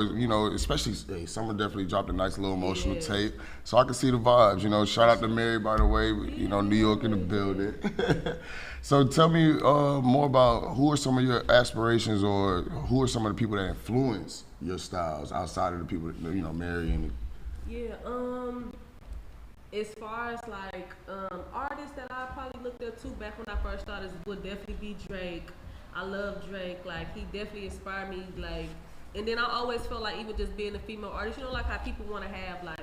You know, especially hey, Summer definitely dropped a nice little emotional tape, so I can see the vibes. You know, shout out to Mary, by the way. You know, New York in the building. So tell me more about who are some of your aspirations, or who are some of the people that influence your styles outside of the people, you know, Mary and. Yeah, as far as like artists that I probably looked up to back when I first started would definitely be Drake. I love Drake. Like he definitely inspired me. Like, and then I always felt like even just being a female artist, you know, like how people want to have like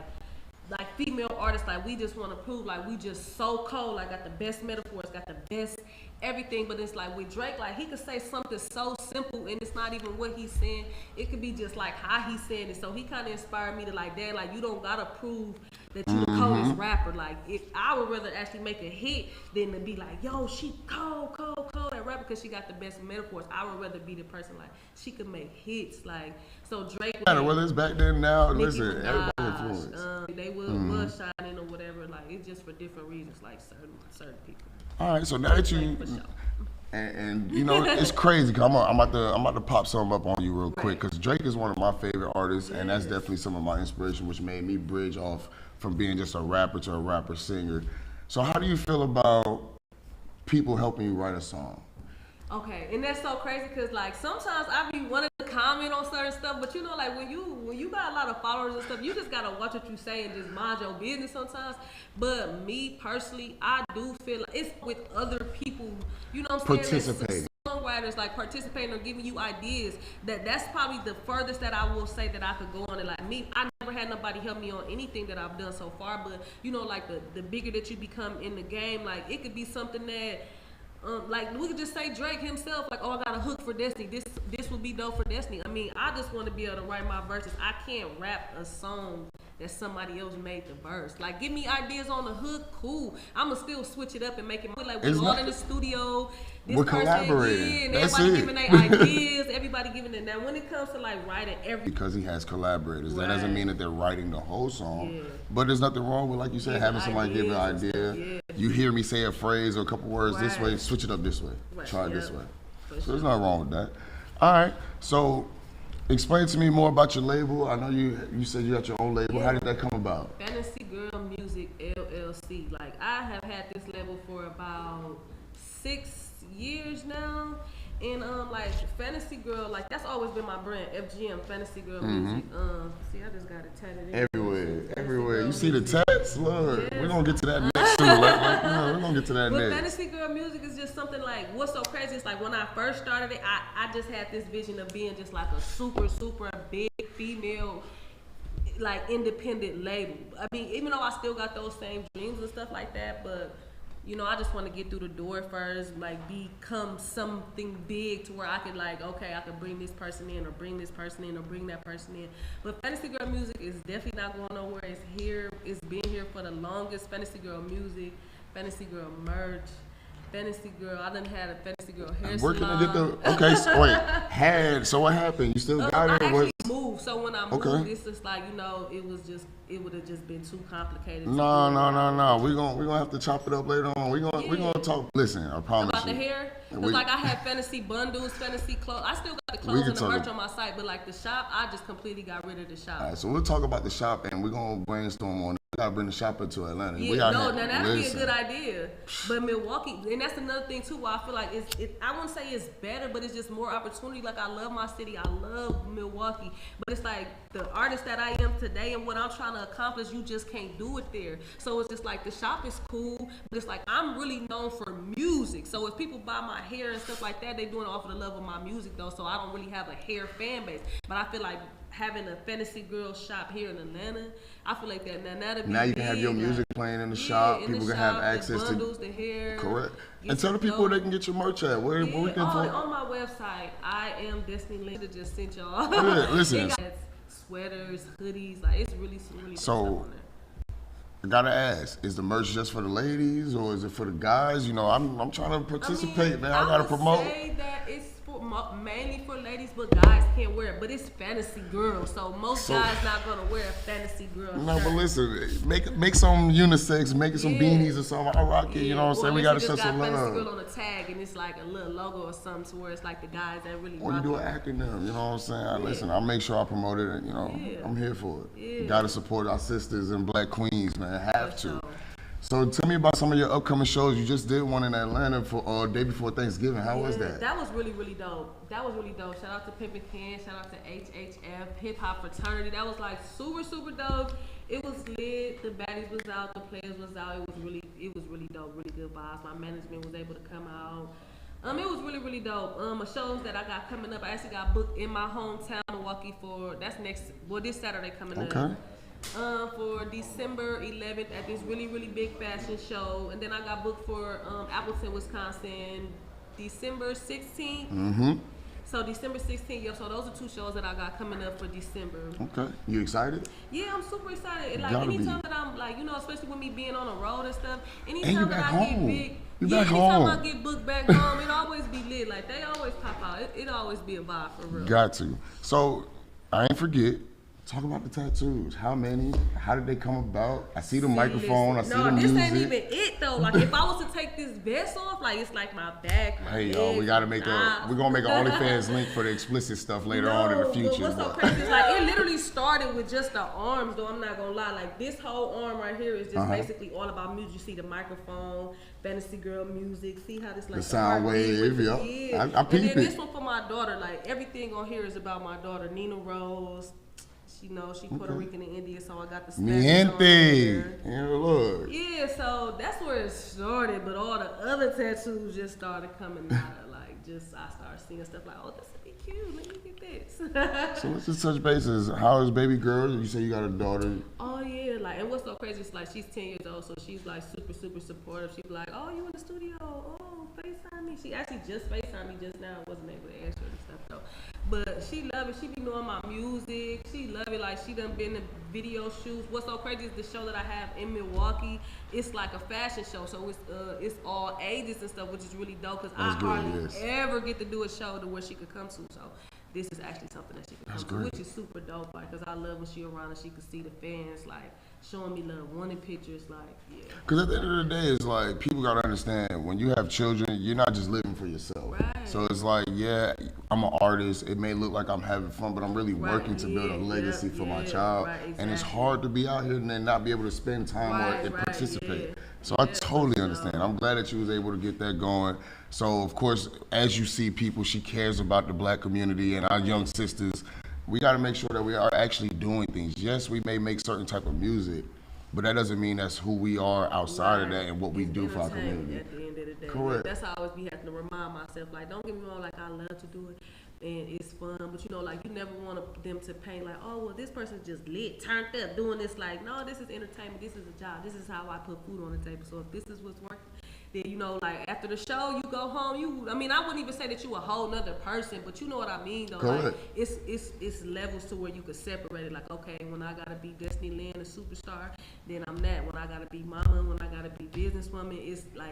female artists, like we just want to prove like we just so cold, like got the best metaphors, got the best everything. But it's like with Drake, like he could say something so simple and it's not even what he's saying. It could be just like how he's saying it. So he kind of inspired me to like, dad, like you don't gotta prove that you the coldest rapper. Like if I would rather actually make a hit than to be like, yo, she cold at rapper because she got the best metaphors. I would rather be the person like she could make hits. Like so Drake. Whether it's back then now, Nicki listen, Minaj, everybody influenced. they was shining or whatever. Like it's just for different reasons, like certain people. All right, so now that you For sure. and you know it's crazy. Cause I'm about to pop something up on you real quick because Drake is one of my favorite artists, and that's definitely some of my inspiration, which made me bridge off from being just a rapper to a rapper singer. So how do you feel about people helping you write a song? Okay, and that's so crazy because like sometimes I be wanting to comment on certain stuff, but you know, like when you got a lot of followers and stuff, you just gotta watch what you say and just mind your business sometimes. But me personally, I do feel like it's with other people, you know what I'm saying? Participating. Songwriters like participating or giving you ideas. That's probably the furthest that I will say that I could go on it. Like me, I never had nobody help me on anything that I've done so far. But you know, like the bigger that you become in the game, like it could be something that. Like we could just say Drake himself, like, oh, I got a hook for Destiny. This would be dope for Destiny. I mean, I just want to be able to write my verses. I can't rap a song that somebody else made the verse. Like, give me ideas on the hook, cool. I'ma still switch it up and make it like we're all in the studio. We're collaborating. And That's everybody it. giving their ideas. Everybody giving it. Now, when it comes to like writing Because he has collaborators, that Right. doesn't mean that they're writing the whole song. Yeah. But there's nothing wrong with, like you said, Giving having somebody give you an ideas idea. and stuff, You hear me say a phrase or a couple words this way, Right. switch it up this way. Right, Try it yeah. this way. For So sure. there's nothing wrong with that. All right. So explain to me more about your label. I know you said you got your own label. How did that come about? Fantasy Girl Music LLC. Like I have had this label for about 6 years now. And like Fantasy Girl, like that's always been my brand, FGM, Fantasy Girl Music. See, I just got it tatted in. Everywhere. You see the tats? Look, Yes. we're gonna get to that next too. We're gonna get to that But next. Fantasy Girl Music is just something like, what's so crazy is like when I first started it, I just had this vision of being just like a super big female, like independent label. I mean, even though I still got those same dreams and stuff like that, but you know, I just want to get through the door first, like become something big to where I could like, okay, I could bring this person in or bring this person in or bring that person in. But Fantasy Girl Music is definitely not going nowhere. It's here. It's been here for the longest. Fantasy Girl Music, Fantasy Girl merch, Fantasy Girl. I done had a Fantasy Girl hair Where can I salon. get the? Okay, so wait. So what happened? You still I got it? actually moved, so when I moved, Okay. it's just like, you know, it would have just been too complicated. to No. do. We're gonna have to chop it up later on. We're gonna talk. Listen, I promise About you. the hair, We- because like I had fantasy bundles, fantasy clothes. I still got the We clothes can and the talk merch on my site, but like the shop, I just completely got rid of the shop. All right, so we'll talk about the shop, and we're gonna brainstorm on it. We gotta bring the shop into Atlanta. Yeah, we out no, here. now that'd be a Listen. good idea. But Milwaukee, and that's another thing too. Why I feel like I wouldn't say it's better, but it's just more opportunity. Like I love my city, I love Milwaukee, but it's like the artist that I am today and what I'm trying to accomplish, you just can't do it there. So it's just like the shop is cool, but it's like I'm really known for music. So if people buy my hair and stuff like that, they doing it off of the love of my music though. So I don't really have a hair fan base, but I feel like having a Fantasy Girl shop here in Atlanta, I feel like that'll be Now you can have your big, music like, playing in the yeah, shop. in the People can have shop, access the bundles, the hair. Correct. Get And tell the some people where they dope. can get your merch at. Where we Yeah, can on my website, I am Destiny Link. I just sent y'all. Yeah, listen. It got sweaters, hoodies, like it's really good stuff on there. I gotta ask: is the merch just for the ladies, or is it for the guys? You know, I'm trying to participate, man. I gotta would promote. say that it's for mainly for ladies, but guys can't wear it. But it's fantasy girl, so most guys not gonna wear a fantasy girl shirt. No, but listen, make some unisex, make it some beanies or something. I rock it. You know what I'm saying? We gotta show some love. Fantasy girl on the tag, and it's like a little logo or something, to where it's like the guys that really. Or you do an acronym. You know what I'm saying? Listen, I'll make sure I promote it. And, you know, I'm here for it. You gotta support our sisters and black queens, man. Have to. So tell me about some of your upcoming shows. You just did one in Atlanta for day before Thanksgiving. How was that? That was really, really dope. That was really dope. Shout out to Pimpin' Ken. Shout out to HHF, Hip Hop Fraternity. That was like super, super dope. It was lit. The baddies was out. The players was out. It was really dope. Really good vibes. My management was able to come out. It was really, really dope. Shows that I got coming up. I actually got booked in my hometown, Milwaukee, this Saturday coming up. For December 11th at this really, really big fashion show. And then I got booked for Appleton, Wisconsin, December 16th. So December 16th, so those are 2 shows that I got coming up for December. Okay. You excited? Yeah, I'm super excited. Like anytime that I'm like, especially with me being on the road and stuff, anytime that I get big, I get booked back home, it always be lit. Like they always pop out. It always be a vibe for real. Got to. So I ain't forget. Talk about the tattoos. How many? How did they come about? I see the microphone. I see the music. No, this ain't even it though. Like if I was to take this vest off, like it's like my back. Hey y'all, we're gonna make an OnlyFans link for the explicit stuff later on in the future. But what's so crazy is like it literally started with just the arms though. I'm not gonna lie. Like this whole arm right here is just basically all about music. You see the microphone, fantasy girl music. See how this like the sound wave. Yep. I peep it. And then this one for my daughter. Like everything on here is about my daughter, Nina Rose. She Puerto Rican and Indian, so I got the Spanish on there. Yeah, so that's where it started. But all the other tattoos just started coming out. I started seeing stuff like, oh, this would be cute. Let me get this. So let's just touch bases. How is baby girl? You say you got a daughter. Oh yeah, and what's so crazy is like she's 10 years old, so she's like super, super supportive. She's like, oh, you in the studio? Oh, FaceTime me. She actually just FaceTime me just now. I wasn't able to answer and stuff though. But she love it. She be knowing my music. She love it. Like she done been to video shoots. What's so crazy is the show that I have in Milwaukee. It's like a fashion show, so it's all ages and stuff, which is really dope because I hardly ever get to do a show to where she could come to. So this is actually something that she can come to, which is super dope. Like, cause I love when she around and she can see the fans like showing me love, wanting pictures, like Cause at the end of the day, it's like people gotta understand when you have children, you're not just living for yourself. Right. So it's like, I'm an artist. It may look like I'm having fun, but I'm really working to build a legacy for my child. Right, exactly. And it's hard to be out here and then not be able to spend time or participate. So I totally understand. I'm glad that you was able to get that going. So of course, as you see people, she cares about the black community and our young sisters. We got to make sure that we are actually doing things. Yes, we may make certain type of music, but that doesn't mean that's who we are outside of that and what we do for our community. At the end of the day. Correct. That's how I always be having to remind myself, like, don't get me wrong, like I love to do it and it's fun, but like you never want them to paint like, oh well, this person's just lit, turned up, doing this. Like, no, this is entertainment. This is a job. This is how I put food on the table. So if this is what's working, then like after the show, you go home. I wouldn't even say that you a whole nother person, but you know what I mean though. Like it's levels to where you could separate it. Like, okay, when I gotta be Destiny Land, a superstar, then I'm that. When I gotta be mama, when I gotta be businesswoman,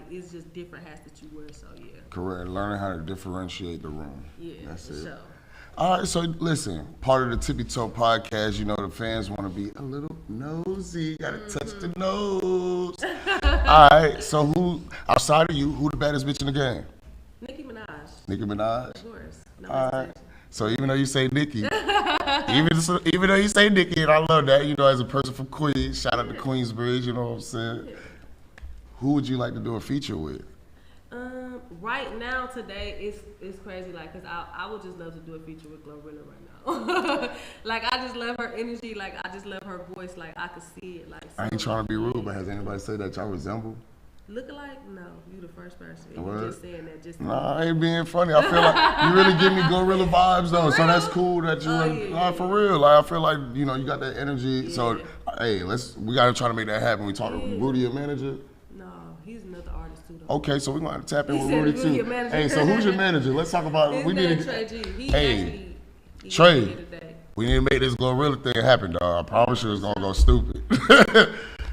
it's just different hats that you wear. So yeah. Correct. Learning how to differentiate the room. Yeah, that's it. Sure. All right, so listen, part of the Tippy Toe podcast, the fans want to be a little nosy, gotta touch the nose. All right, so who, outside of you, who the baddest bitch in the game? Nicki Minaj. Nicki Minaj? Of course. No all right, so even though you say Nicki, even though you say Nicki, and I love that, as a person from Queens, shout out to Queensbridge, you know what I'm saying? Yeah. Who would you like to do a feature with? Right now, today, it's crazy, like, cause I would just love to do a feature with Glorilla right now. Like, I just love her energy, like, I just love her voice, like, I could see it, like. So I ain't trying to be rude, but has anybody said that y'all resemble? Look alike? No, you the first person. You just saying that just. Nah, I ain't being funny. I feel like you really give me Glorilla vibes though, so that's cool that you for real. Like, I feel like you got that energy. Yeah. So hey, we gotta try to make that happen. We talk to Rudy, your manager. He's another artist too, though. Okay, so we're gonna have to tap in with Rudy too. Hey, so who's your manager? Let's talk about it. We need to Trey G. Hey, Trey, we need to make this Glorilla thing happen, dog. I promise you it's gonna go stupid.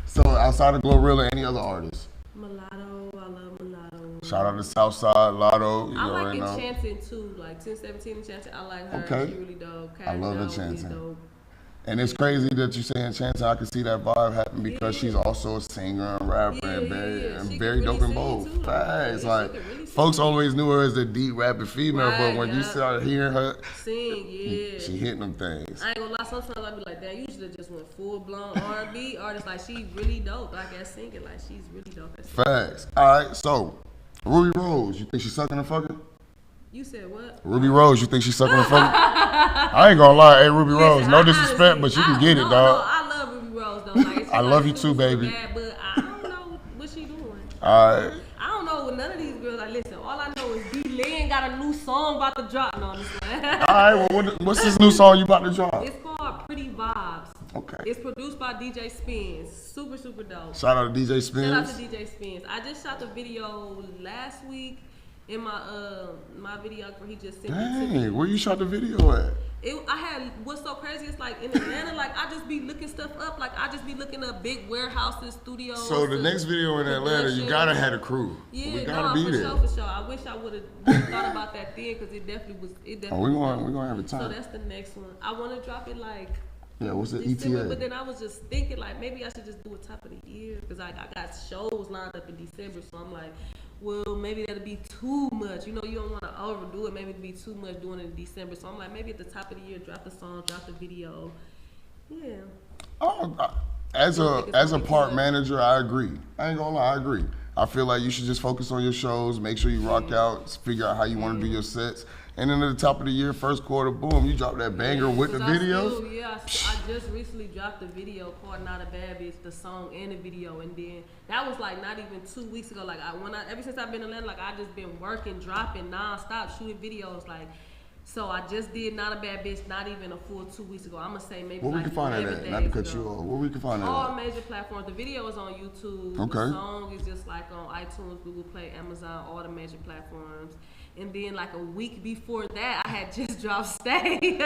So outside of Glorilla, any other artists? Mulatto, I love Mulatto. Shout out to Southside Lotto. You I know, like right now. Enchanting too, like 1017 Enchanting. I like her. Okay. She really dope. I love Jones is Enchanting. dope. And it's crazy that you say Enchanting. I can see that vibe happen because she's also a singer and rapper and very really dope in sing both. too. Facts. Yeah, Like, really folks always knew her as the deep rapping female, but when you start hearing her sing, she hitting them things. I ain't gonna lie, sometimes I be like, damn, you should have just went full blown R&B artist. Like, she really dope. Like, at singing, like, she's really dope at singing. Facts. All right, so Ruby Rose, you think she's sucking and fucking? You said what? Ruby Rose, you think she's sucking and fucking? I ain't gonna lie, hey Ruby Rose, no disrespect, but you can get it, dog. No, I love Ruby Rose though. Like, I love you too, baby. Bad, but I don't know what she doing. All right. I don't know what none of these girls. Like, listen, all I know is B. Lynn got a new song about to drop. No, I'm just playing. All right, well, what's this new song you about to drop? It's called Pretty Vibes. Okay. It's produced by DJ Spins. Super, super dope. Shout out to DJ Spins. Shout out to DJ Spins. I just shot the video last week in my my videographer. He just sent it to me. Dang, where you shot the video at? I had, what's so crazy is like in Atlanta, like I just be looking stuff up. Like I just be looking up big warehouses, studios. So the next video in Atlanta, you gotta have a crew. Yeah, we gotta be there. For sure. I wish I would have thought about that then because it definitely was. We're gonna have a time. So that's the next one. I want to drop it like. Yeah, what's the December, ETA? But then I was just thinking like maybe I should just do a top of the year because I got shows lined up in December. So I'm like, well, maybe that'll be too much. You know, you don't want to overdo it. Maybe it'll be too much doing it in December. So I'm like, maybe at the top of the year, drop the song, drop the video. Yeah. Oh, as a part manager, I agree. I ain't gonna lie, I agree. I feel like you should just focus on your shows, make sure you rock out, figure out how you want to do your sets. And then at the top of the year, first quarter, boom, you drop that banger with the videos. I just recently dropped a video called "Not a Bad Bitch," the song and the video, and then that was like not even 2 weeks ago. Like ever since I've been in Atlanta, like I just been working, dropping nonstop, shooting videos. Like, so I just did "Not a Bad Bitch," not even a full 2 weeks ago. I'ma say maybe. Where like we can find that at? Not to cut you off. Where we can find that at? All major platforms. The video is on YouTube. Okay. The song is just like on iTunes, Google Play, Amazon, all the major platforms. And then like a week before that, I had just dropped Stay.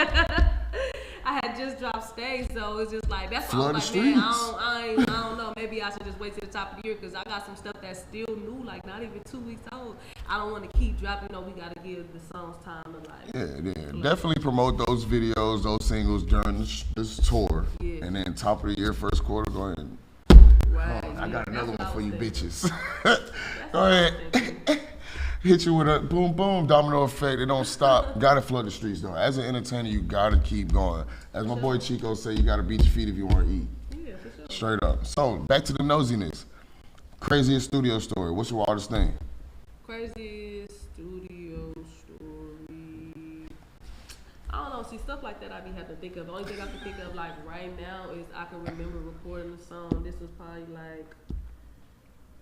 So it's just like that's why I was like, man, I don't know. Maybe I should just wait till the top of the year because I got some stuff that's still new, like not even 2 weeks old. I don't want to keep dropping. We got to give the songs time to like. Yeah. Definitely promote those videos, those singles during this tour. Yeah. And then top of the year, first quarter, go ahead. Right. I got another one for you bitches. Go ahead. Hit you with a boom, boom, domino effect. It don't stop. Gotta flood the streets, though. As an entertainer, you gotta keep going. As my boy Chico say, you gotta beat your feet if you want to eat. Yeah, for sure. Straight up. So, back to the nosiness. Craziest studio story. What's your wildest thing? Craziest studio story. I don't know. See, stuff like that I be having to think of. The only thing I can think of like right now is I can remember recording a song. This was probably like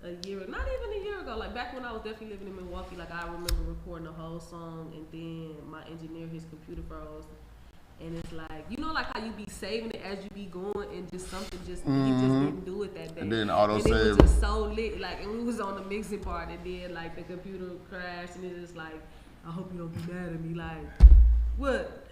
a year, not even a year ago, like back when I was definitely living in Milwaukee, like I remember recording the whole song and then my engineer, his computer froze. And it's like, you know, like how you be saving it as you be going and just something he just didn't do it that day. And then auto save. It was just so lit, like, and we was on the mixing part and then like the computer crashed and it was like, I hope you don't be mad at me, like, what?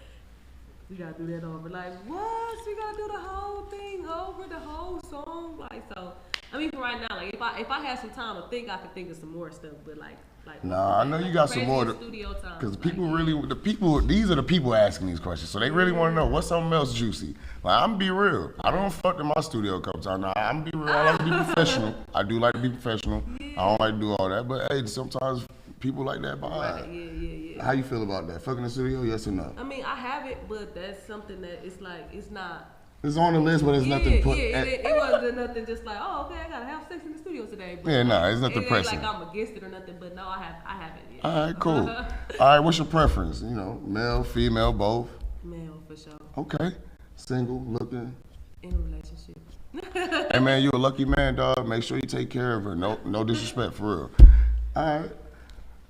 We gotta do that over. Like, what? We gotta do the whole thing over, the whole song? Like, so I mean, for right now, like if I had some time to think, I could think of some more stuff. But like nah, I know you got some more. Studio time. Because these are the people asking these questions, so they really want to know what's something else juicy. Like I'm gonna be real. I don't fuck in my studio a couple times. Nah, I'm gonna be real. I like to be professional. I do like to be professional. Yeah. I don't like to do all that, but hey, sometimes people like that vibe. Right. Yeah. How you feel about that? Fucking in the studio, yes or no? I mean, I have it, but that's something that it's like it's not. It's on the list, but it's nothing put. It wasn't nothing just like, oh, okay, I gotta have sex in the studio today. But it's nothing pressing. Like I'm against it or nothing, but no, I haven't. Yeah. All right, cool. All right, what's your preference? You know, male, female, both. Male for sure. Okay, single, looking. In a relationship. Hey man, you a lucky man, dog. Make sure you take care of her. No disrespect for real. All right.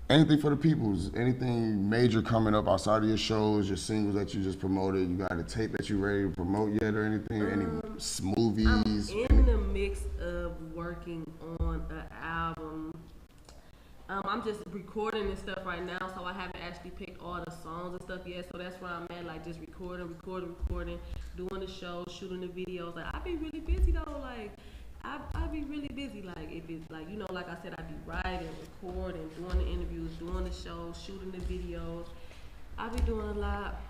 Anything for the peoples? Anything major coming up outside of your shows, your singles that you just promoted? You got a tape that you ready to promote yet or anything? Any movies? I'm in the mix of working on an album. I'm just recording and stuff right now, so I haven't actually picked all the songs and stuff yet. So that's where I'm at, like just recording, doing the show, shooting the videos. Like I've been really busy though. Like I be really busy. Like if it's like like I said, I be writing, recording, doing the interviews, doing the shows, shooting the videos. I be doing a lot.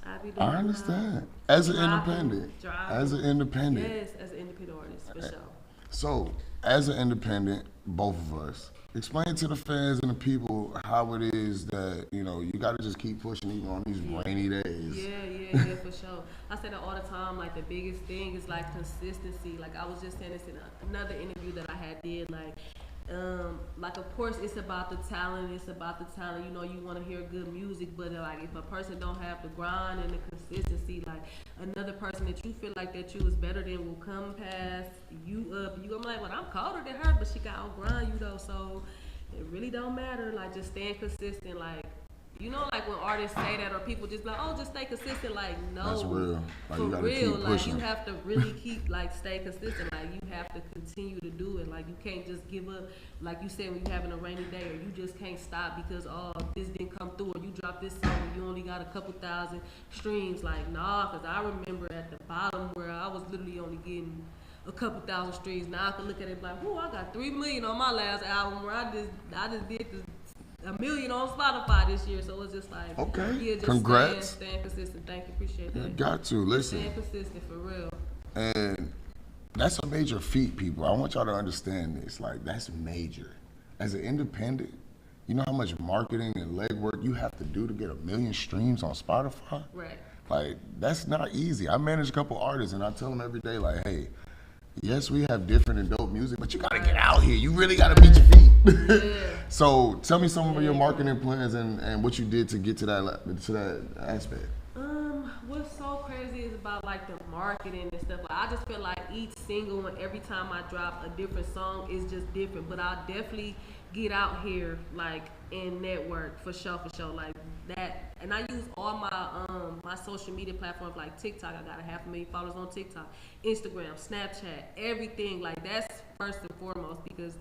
I understand. As an independent. As an independent. Yes, as an independent artist, for sure. So, as an independent, both of us, explain to the fans and the people how it is that, you got to just keep pushing even on these rainy days. Yeah, for sure. I say that all the time, like the biggest thing is like consistency. Like I was just saying this in another interview that I had did, like of course it's about the talent, you want to hear good music, but like if a person don't have the grind and the consistency, like another person that you feel like that you is better than will come past you up, you gonna be like, well, I'm colder than her, but she got to grind you though, so it really don't matter, like just staying consistent, like like when artists say that or people just like, oh, just stay consistent, like no, that's real. Like, for you gotta real, keep like pushing. you have to really keep like stay consistent, like you have to continue to do it, like you can't just give up, like you said when you having a rainy day, or you just can't stop because this didn't come through, or you dropped this song and you only got a couple thousand streams, like nah, because I remember at the bottom where I was literally only getting a couple thousand streams. Now I can look at it like, oh, I got 3 million on my last album where I just did this. 1 million on Spotify this year, so it's just like, okay, yeah, just congrats. staying consistent. Thank you, appreciate that. Got to listen. Staying consistent for real. And that's a major feat, people. I want y'all to understand this. Like that's major. As an independent, you know how much marketing and legwork you have to do to get 1 million streams on Spotify. Right. Like that's not easy. I manage a couple artists, and I tell them every day, like, hey. Yes, we have different and dope music, but you gotta get out here. You really gotta beat your feet. Yeah. So tell me some of your marketing plans and what you did to get to that aspect. What's so crazy is about like the marketing and stuff. Like I just feel like each single and every time I drop a different song is just different. But I'll definitely get out here like and network for sure like that. And I use all my my social media platforms like TikTok. I got 500,000 followers on TikTok, Instagram, Snapchat, everything. Like that's first and foremost because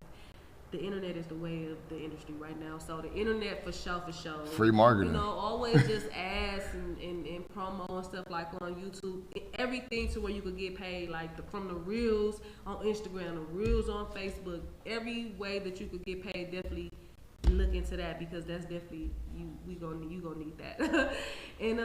the internet is the way of the industry right now. So the internet for sure. Free marketing. Always just ads and promo and stuff like on YouTube. Everything to where you could get paid, like from the reels on Instagram, the reels on Facebook. Every way that you could get paid, definitely look into that because that's definitely you gonna need that. And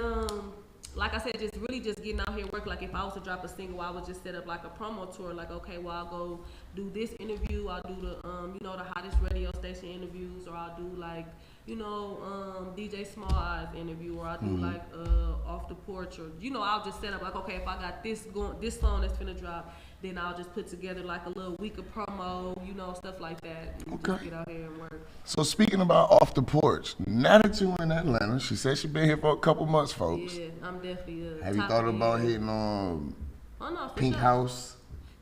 like I said, just really just getting out here work. Like if I was to drop a single, I would just set up like a promo tour. Like okay, well I'll go do this interview. I'll do the the hottest radio station interviews, or I'll do like DJ Small Eyes interview, or I'll do like off the porch, or I'll just set up like okay, if I got this song that's finna drop, then I'll just put together like a little week of promo, stuff like that. Okay. Just get out here and work. So speaking about off the porch, now that you're in Atlanta, she said she's been here for a couple months, folks. Yeah, I'm definitely. Have you thought about hitting Pink House?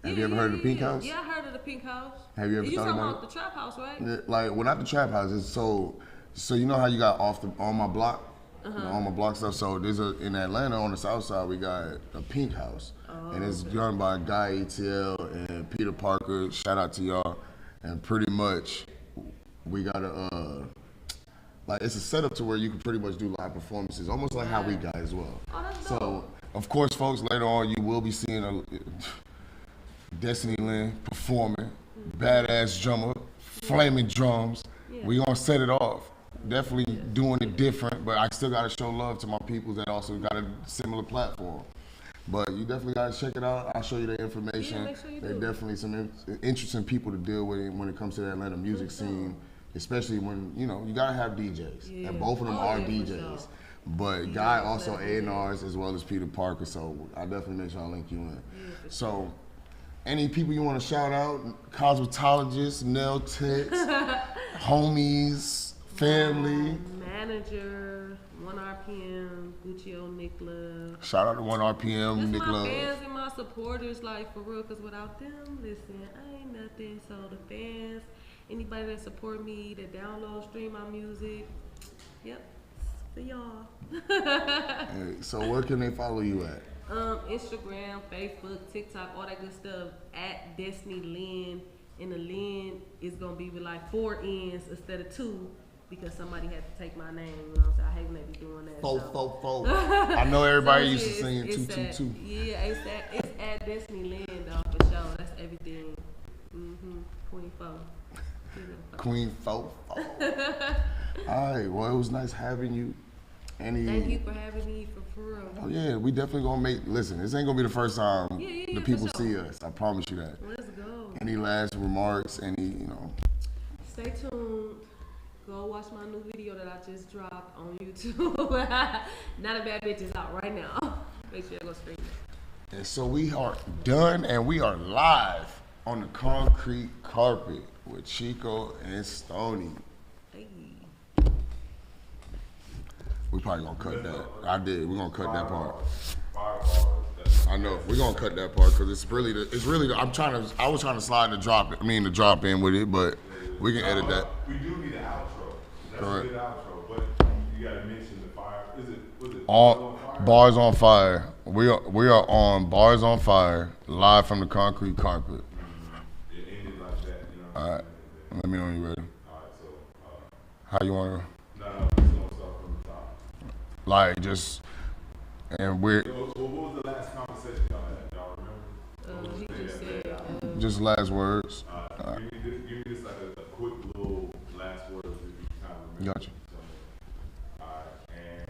Have you ever heard of the Pink House? Yeah, I heard of the Pink House. Have you ever thought about it? You talking about the Trap House, right? Like, well, not the Trap House. It's so you know how you got on my block? On my block stuff. So there's in Atlanta on the south side, we got a Pink House. And it's done by Guy ETL and Peter Parker. Shout out to y'all. And pretty much, we got like it's a setup to where you can pretty much do live performances, almost like how we got as well. Oh, that's so, dope. Of course, folks, later on you will be seeing Destiny Lynn performing, badass drummer, flaming drums. Yeah. We gonna set it off. Definitely doing it different, but I still gotta show love to my people that also got a similar platform. But you definitely gotta check it out. I'll show you the information. Yeah, make sure you There's do. definitely some interesting people to deal with when it comes to the Atlanta music scene, especially when you gotta have DJs, and both of them are DJs. Sure. But Guy also A&Rs as well as Peter Parker, so I definitely make sure I link you in. Yeah, so, any people you want to shout out? Cosmetologists, nail techs, homies, family. Manager, 1RPM, Guccio, Nick Love. Shout out to 1RPM, Nick Love. My fans and my supporters, like for real, because without them, listen, I ain't nothing. So the fans, anybody that support me, that download, stream my music, yep, it's for y'all. Hey, so where can they follow you at? Instagram, Facebook, TikTok, all that good stuff, at Destiny Lynn. And the Lynn is going to be with like 4 N's instead of 2 because somebody had to take my name. You know what I'm saying? I hate when they be doing that. Fo. I know everybody used to sing 222. Yeah, it's at Destiny Lynn though, for sure. That's everything. Queen Fo. Queen Fo. All right, well, it was nice having you. Thank you for having me for real. Oh yeah, we definitely gonna listen, this ain't gonna be the first time the people for sure. see us. I promise you that. Let's go. Any last remarks, Stay tuned. Go watch my new video that I just dropped on YouTube. Not a Bad Bitch is out right now. Make sure you go stream it. And so we are done and we are live on the concrete carpet with Chico and Stony. Hey. We probably gonna cut that. I did. We're gonna cut that part. I know. We're gonna cut that part because it's really I was trying to slide the drop in with it, but we can edit that. We do need an outro. That's Correct. a good outro, but you gotta mention the fire. Was it BARZ on Fire. We are on BARZ on Fire, live from the concrete carpet. It ended like that, you know. All right. Let me know when you're ready. Alright, so How you wanna? no, just gonna start from the top. Like just, and we're So, what was the last conversation y'all had? Y'all remember? He just said, just last words. Give me just like a quick little last words if you kind of remember. Gotcha. Alright, and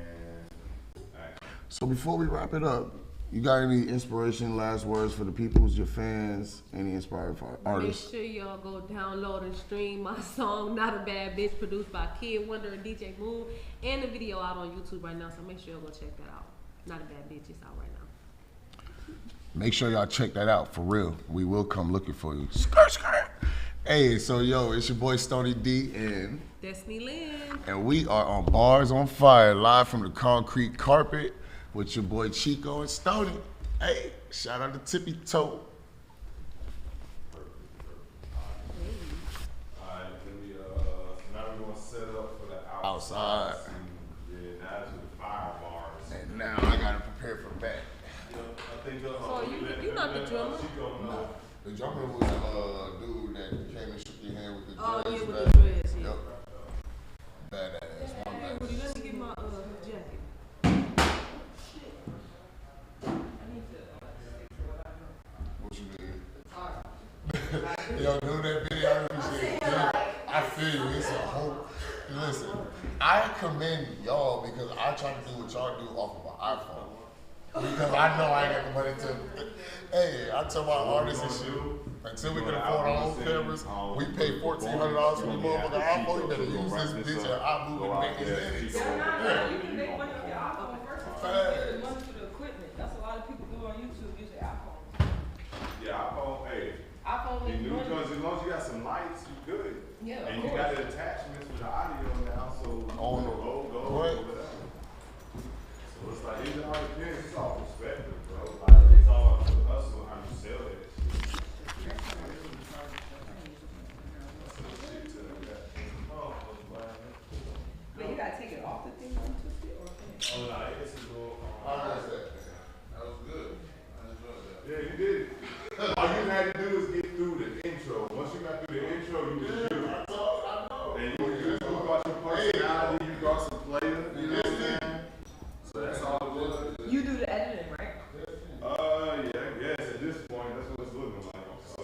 action. So before we wrap it up, you got any inspiration, last words for the peoples, your fans, any inspired artists? make sure y'all go download and stream my song Not a Bad Bitch, produced by Kid Wonder and DJ Moon, and the video out on YouTube right now, so make sure y'all go check that out. Not a Bad Bitch is out right now. Make sure y'all check that out, for real. We will come looking for you. Skirt, skirt. Hey, so yo, it's your boy Stony D and Destiny Lynn. And we are on BARZ on Fire, live from the concrete carpet with your boy Chico and Stony. Hey, shout out to Tippy Toe. Alright, now we're gonna set up for the Outside. scene. Yeah, now to the fire bars. And now I gotta prepare for that. I think So you not the drummer? No. The drummer was a dude that came and shook your hand with the dreads. Oh, yeah, with back. the dreads, yeah. Yep. Badass. One Hey, badass. Rudy, let me get my jacket. What you did? Yo, do that video. I appreciate it. I feel you. It's a whole. Listen, I commend y'all because I try to do what y'all do off of an iPhone. Because I know I ain't got the money to. Hey, I tell my artists and shit. Until we can afford our own cameras, we pay $1,400 for the motherfucking iPhone. You better use this bitch and I move and make these edits. You can make money off your iPhone first. Facts. Money for the equipment. That's a lot of people do on YouTube. Use their iPhone. Yeah, iPhone, hey. iPhone In makes new money. guns, as long as you got some lights, you good. Yeah, And of you course. got the attachments for the audio now, so On the logo, right. whatever. So it's like, it all depends. It's all perspective, bro. Like, it's all up to the hustle, how you sell that shit. But you gotta take it off the thing and twist it, or can Oh, no, it's a little, How was that? That was good. I enjoyed that. yeah, you did it. All you had to do is get through the intro. Once you got through the intro, you was good. I know. And you brought your personality, you brought some flavor, you know what I'm saying? So that's all it was. you do the editing, right? Yeah, I guess at this point, that's what it's looking like. So,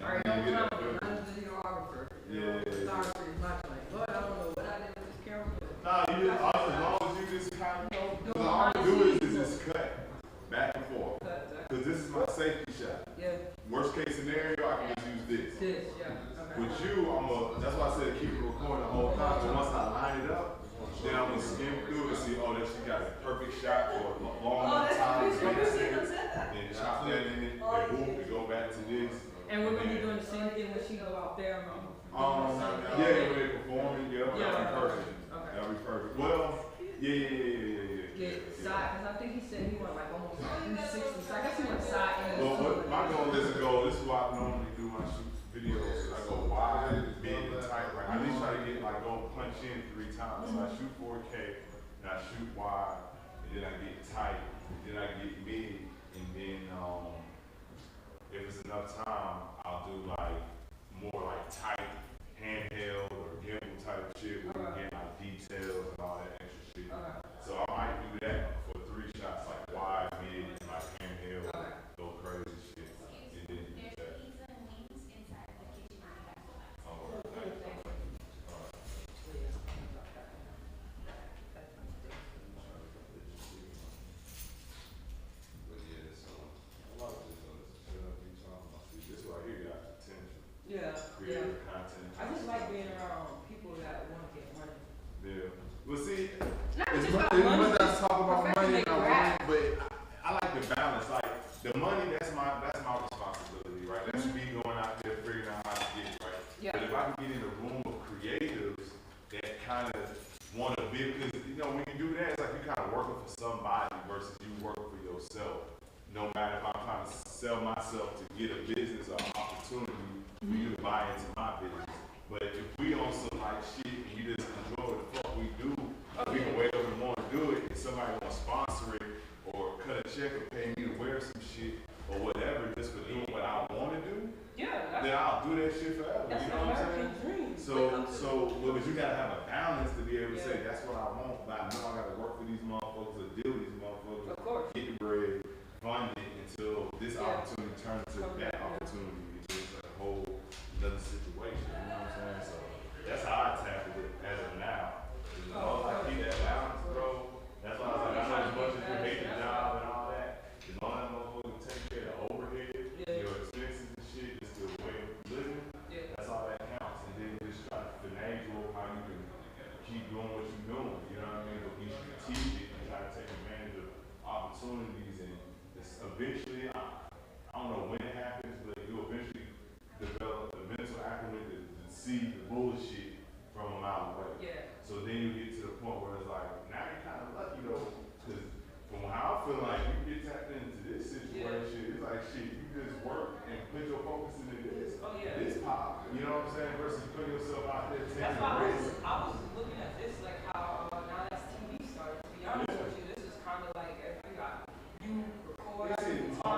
All right, I don't mean, tell get me. that I'm the videographer. Yeah. Photographer is my thing. Lord, I don't know what I did with this camera. But Nah, you just, as long as you just kind of, cause all you do is just cut back and forth. Cause this is my safety shot. yeah, Worst case scenario, I can just use this. this, yeah. Okay. With you, that's why I said keep it recording the whole time. But once I line it up, then I'm gonna skim through and see, oh, that she got a perfect shot for a long enough time. Then chop that in it, then boom, we go back to this. And we're gonna be doing the same thing when she go out there. Yeah, when they performing, yeah, that'll be perfect. Okay. That'll be perfect. Well, yeah. Get side, because I think he said he went like almost 360. So I guess he went side and Well, what my goal is to go, this is why I normally do my shoot videos. I go wide, mid, and tight. Right? I at least try to get like go punch in 3 times. So I shoot 4K, and I shoot wide, and then I get tight, and then I get mid, and then if it's enough time, I'll do like more like tight handheld or gimbal type shit where we get like details and all that extra shit. So I might do that for 3 shots, like wide, mid, and like handheld, go crazy shit. And then the money, that's my responsibility, right? That's me going out there figuring out how to get it, right? Yeah. But if I can get in a room of creatives that kind of want to be, because when you do that, it's like you kind of working for somebody versus you working for yourself. No matter if I'm trying to sell myself to get a business or opportunity for you to buy into my business. But if we on some like shit and you just enjoy what the fuck we do, we can wake up in the morning and do it, and somebody want to sponsor it or cut a check or pay me to wear some shit or whatever just for doing what I want to do, then I'll do that shit forever. That's You know what I'm saying? Dream. But you gotta have a balance to be able to say that's what I want, but I know I gotta work for these motherfuckers or deal with these motherfuckers, Of course. get the bread, fund it until this opportunity turns to that opportunity. It's a whole another situation. You know what I'm saying? So that's how I tackle it as of now. As long as I keep that balance, bro. That's why I was like, I know as much as you hate the job and all that, as long as that motherfucker take care of the overhead, your expenses and shit, just the way of living, that's all that counts. And then just try to finagle how you can keep doing what you're doing. You know what I mean? But be strategic and try to take advantage of opportunities. And it's eventually, I don't know when it happens, but you eventually develop the mental acumen to see the bullshit from a mile away. Yeah. So then you get to the point where it's like, now you're kind of lucky though, because from how I feel like you get tapped into this situation, it's like shit, you just work and put your focus into this. This pop, you know what I'm saying? Versus putting yourself out there taking That's why risks. I was looking at this, like how now that's TV started. To be honest with you, this is kind of like you record, It's you in talk,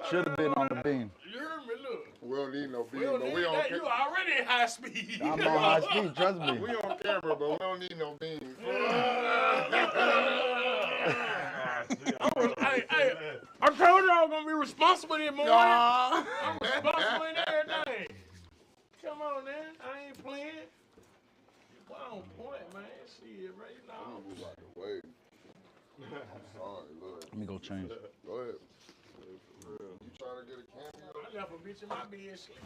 Should have been on the beam. You heard me, look. We don't need no beam, We don't but need we on that. You already at high speed. I'm on high speed, trust me. we on camera, but we don't need no beam. Hey, I told you I was gonna be responsible in the morning. I'm responsible in everything. Come on, man. I ain't playing. Well, on point, man. Shit, right now. Move out the way. I'm sorry, look. Let me go change. Go ahead. You trying to get a cameo? I left a bitch in my bed sleep.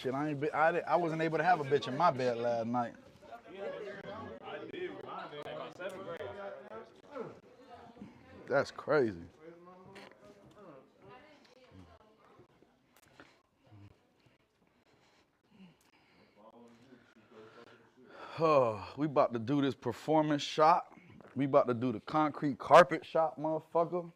Shit, I wasn't able to have a bitch in my bed last night. I did. Mine did. In my 7th grade. That's crazy. We about to do this performance shot. We about to do the concrete carpet shot, motherfucker.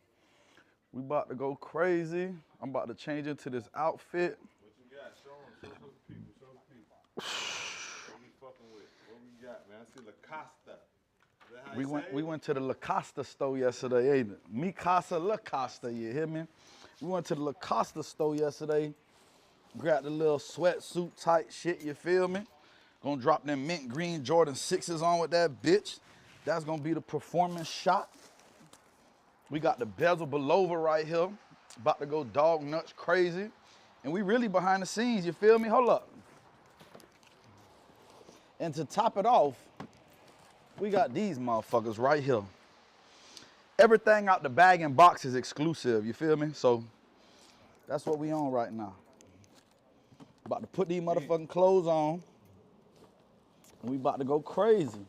We about to go crazy. I'm about to change into this outfit. What you got? Show them. Show the people. Show the people. What we fucking with? What we got, man? I see La Costa. Is that how you say We it? went to the La Costa store yesterday, ain't it? Mi Casa La Costa, you hear me? We went to the La Costa store yesterday, grabbed the little sweatsuit type shit, you feel me? Gonna drop them mint green Jordan 6s on with that bitch. That's gonna be the performance shot. We got the bezel below right here, about to go dog nuts crazy. And we really behind the scenes, you feel me? Hold up. And to top it off, we got these motherfuckers right here. Everything out the bag and box is exclusive, you feel me? So that's what we on right now. About to put these motherfucking clothes on. And we about to go crazy.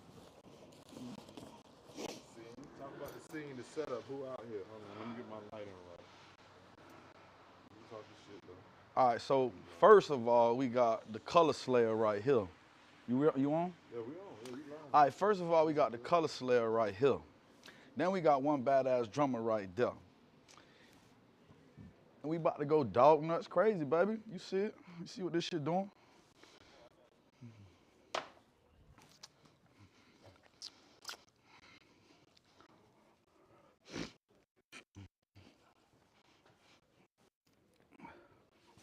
Talk about the scene, the setup. Who out here? Hold on, let me get my lighting right. You talking shit though. All right, so first of all, we got the Color Slayer right here. You on? Yeah, we on. Yeah, we live. All right, first of all, we got the Color Slayer right here. Then we got one badass drummer right there. And we about to go dog nuts crazy, baby. You see it? You see what this shit doing?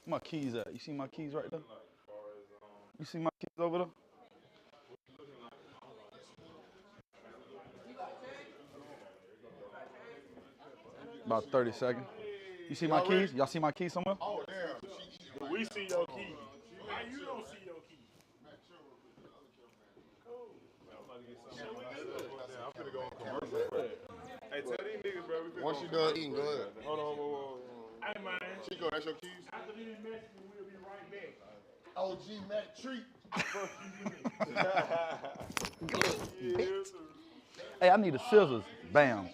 Where my keys at? You see my keys right there? You see my keys over there? About 30 seconds. You see my keys? Y'all see my keys somewhere? Oh, damn. We see your keys. Why you don't see your keys? I'm finna go on commercial. Hey, tell these niggas, bro. We Once you done eating, go ahead. Hold on, whoa. Hey, man. Chico, that's your keys? After these messages, we'll be right back. OG Mac Treat. Hey, I need the scissors. Bam.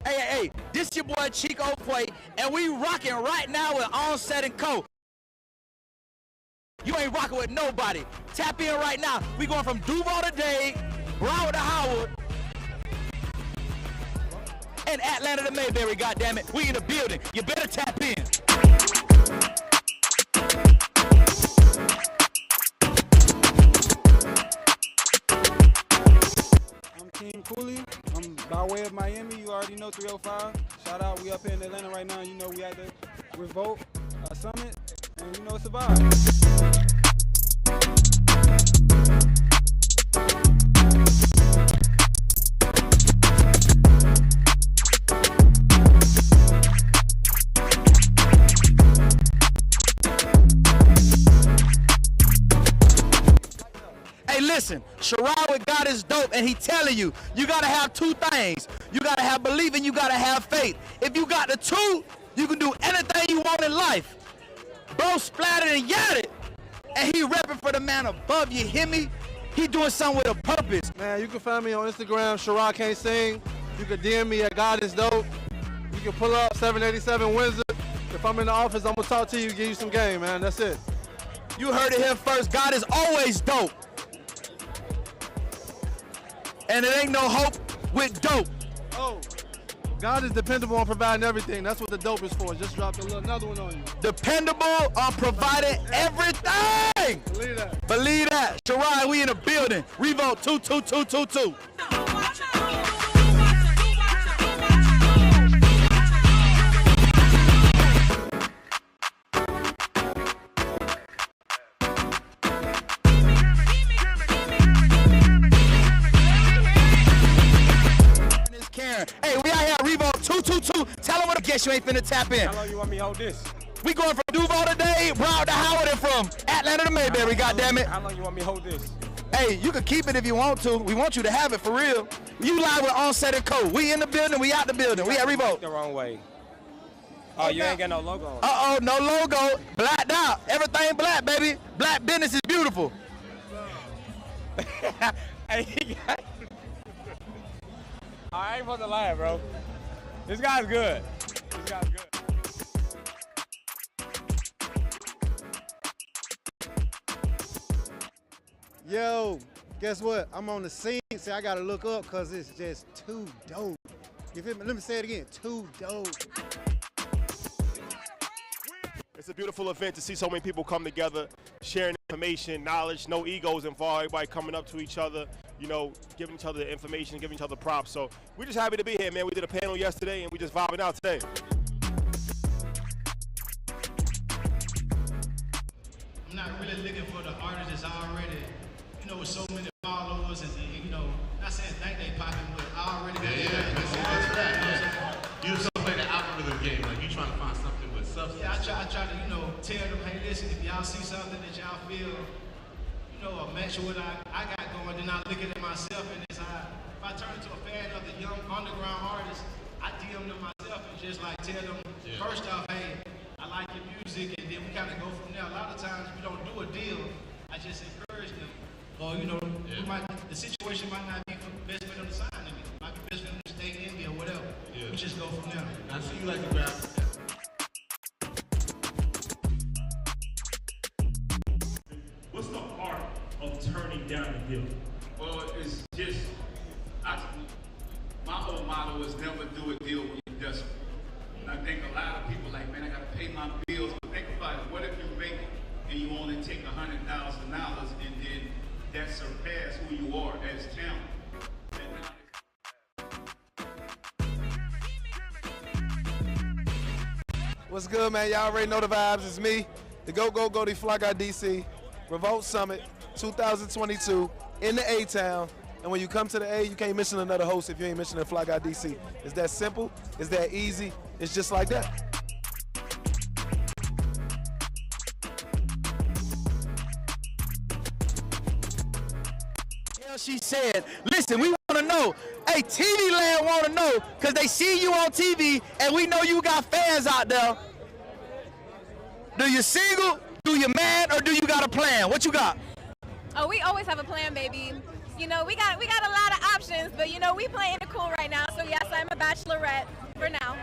Hey, this your boy Chico Quay, and we rocking right now with Onset & Co. You ain't rocking with nobody. Tap in right now. We going from Duval to Dade, Broward to Howard, and Atlanta to Mayberry, goddammit. We in the building. You better tap in. I'm King Cooley. I'm by way of Miami. You already know 305. Shout out. We up here in Atlanta right now. You know we at the Revolt Summit. And you know it's a vibe. Hey, listen, Sherrod with God is dope, and he telling you, you gotta have two things. You gotta have belief and you gotta have faith. If you got the two, you can do anything you want in life. Bro splattered and yatted, and he repping for the man above, you hear me? He doing something with a purpose. Man, you can find me on Instagram, Sherrod Can't Sing. You can DM me at God is Dope. You can pull up 787 Windsor. If I'm in the office, I'm gonna talk to you, give you some game, man. That's it. You heard it here first. God is always dope. And it ain't no hope with dope. Oh, God is dependable on providing everything. That's what the dope is for. Just dropped another one on you. Dependable on providing everything. Hey, believe that. Shirai, we in the building. Revolt 22222. Hey, we out here at Revolt 222. Tell them what I guess you ain't finna tap in. How long you want me to hold this? We going from Duval today, Broward to Howard, and from Atlanta to Mayberry, goddammit. How long you want me to hold this? Hey, you can keep it if you want to. We want you to have it for real. You live with Onset and Co. We in the building, we out the building. We at Revolt. The wrong way. Oh, you ain't got no logo on. Uh-oh, no logo. Blacked out. Everything black, baby. Black business is beautiful. Hey, I ain't supposed to lie, bro. This guy's good. This guy's good. Yo, guess what? I'm on the scene. See, I gotta look up because it's just too dope. You feel me? Let me say it again. Too dope. It's a beautiful event to see so many people come together, sharing information, knowledge, no egos involved, everybody coming up to each other, you know, giving each other the information, giving each other props. So we're just happy to be here, man. We did a panel yesterday and we just vibing out today. I'm not really looking for the artist that's already, you know, with so many followers and you know, not saying think they popping, but I already You still play the algorithm game, like you trying to find something with substance. Yeah, I try to, you know, tell them, hey, listen, if y'all see something that y'all feel, you know, a match with what I got going, then I look at it myself, and it's if I turn into a fan of the young underground artists, I DM them myself and just like tell them, first off, hey, I like your music, and then we kind of go from there. A lot of times we don't do a deal, I just encourage them. Or, you know, the situation might not be best for them to sign to me. It might be best for them to stay in me or whatever. Yeah. We just go from there. I see you like to grab. What's the art of turning down the hill? Well, it's just, my whole motto is never do a deal when you're desperate. And I think a lot of people like, man, I gotta pay my bills. But think about it, what if you make it and you only take $100,000 and then that surpass who you are as talent? What's good, man? Y'all already know the vibes. It's me, the Go the Fly Guy DC, Revolt Summit 2022 in the A-Town. And when you come to the A, you can't mention another host if you ain't mentioning Fly Guy DC. It's that simple. It's that easy. It's just like that. She said, listen, we want to know. Hey, TV land want to know because they see you on TV and we know you got fans out there. Do you single, do you mad, or do you got a plan? What you got? Oh, we always have a plan, baby. You know, we got a lot of options, but you know, we playing it cool right now. So yes, I'm a bachelorette for now.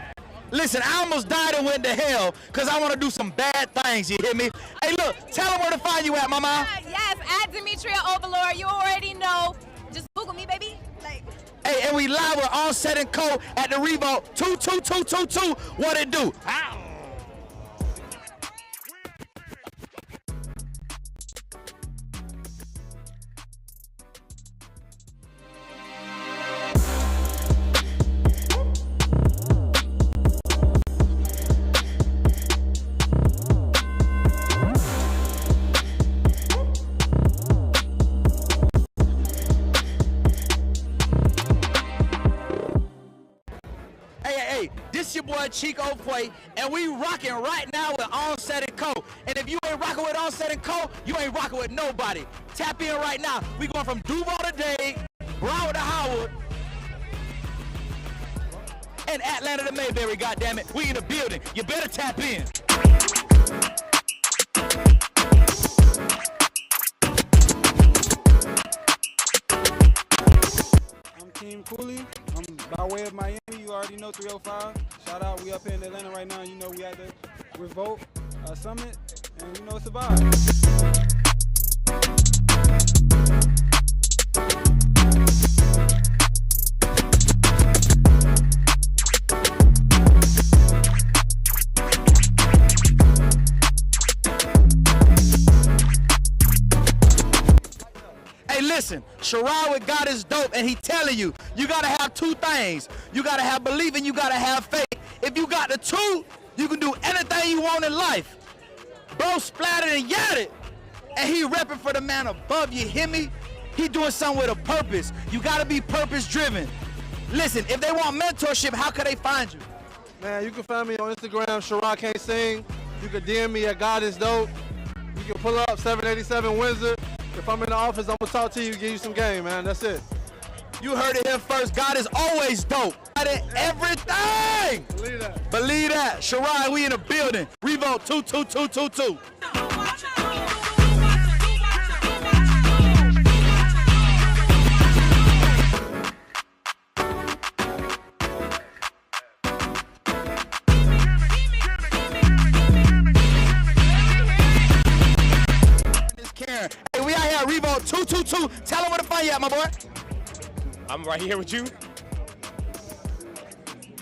Listen, I almost died and went to hell because I want to do some bad things, you hear me? Hey, look, tell them where to find you at, mama. Yes, at Demetria Overlord. You already know. Just Google me, baby. Like. Hey, and we live with Onset and Co. at the Revolt 22222. What it do? Ow. This your boy Chico Play, and we rocking right now with Onset and Co. And if you ain't rocking with Onset and Co., you ain't rocking with nobody. Tap in right now. We going from Duval to Dade, Broward to Howard, and Atlanta to Mayberry, goddammit. We in the building. You better tap in. I'm Team Cooley. I'm by way of Miami. You already know 305. Shout out. We up here in Atlanta right now. You know we at the Revolt Summit, and you know it's a vibe. listen, Sherrod with God is dope, and he telling you, you gotta have two things. You gotta have belief and you gotta have faith. If you got the two, you can do anything you want in life. Bro splattered and yatted, and he repping for the man above, you hear me? He doing something with a purpose. You gotta be purpose driven. Listen, if they want mentorship, how can they find you? Man, you can find me on Instagram, Sherrod Can't Sing. You can DM me at God is Dope. You can pull up 787 Windsor. If I'm in the office, I'm gonna talk to you, give you some game, man. That's it. You heard it here first. God is always dope. God is everything. Believe that. Believe that. Sherrod, we in the building. Revolt 22222. Hey, we out here at Revolt 222. Tell them where to find you at, my boy. I'm right here with you.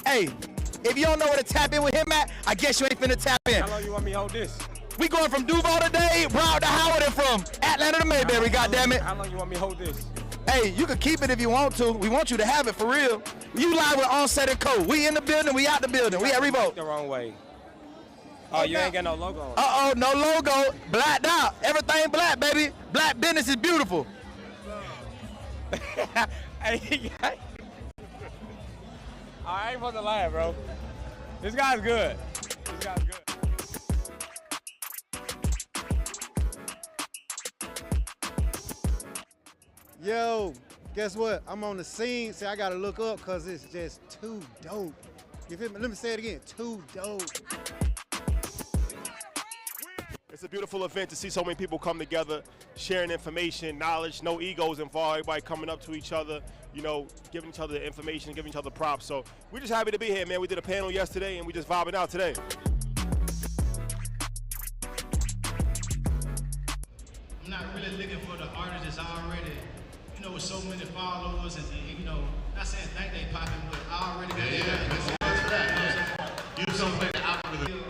Hey, if you don't know where to tap in with him at, I guess you ain't finna tap in. How long you want me to hold this? We going from Duval today, Broward to Howard, and from Atlanta to Mayberry, goddammit. How long you want me to hold this? Hey, you can keep it if you want to. We want you to have it for real. You live with Onset and Co. We in the building, we out the building. We at Revolt. The wrong way. Oh, you ain't got no logo on it. Uh-oh, no logo. Blacked out. Everything black, baby. Black business is beautiful. Hey, I ain't supposed to lie, bro. This guy's good. This guy's good. Yo, guess what? I'm on the scene. See, I gotta look up because it's just too dope. You feel me? Let me say it again. Too dope. It's a beautiful event to see so many people come together, sharing information, knowledge, no egos involved, everybody coming up to each other, you know, giving each other the information, giving each other props. So we're just happy to be here, man. We did a panel yesterday and we just vibing out today. I'm not really looking for the artist that's already, you know, with so many followers and you know, not saying think they popping, but I already got that. You just don't play the algorithm.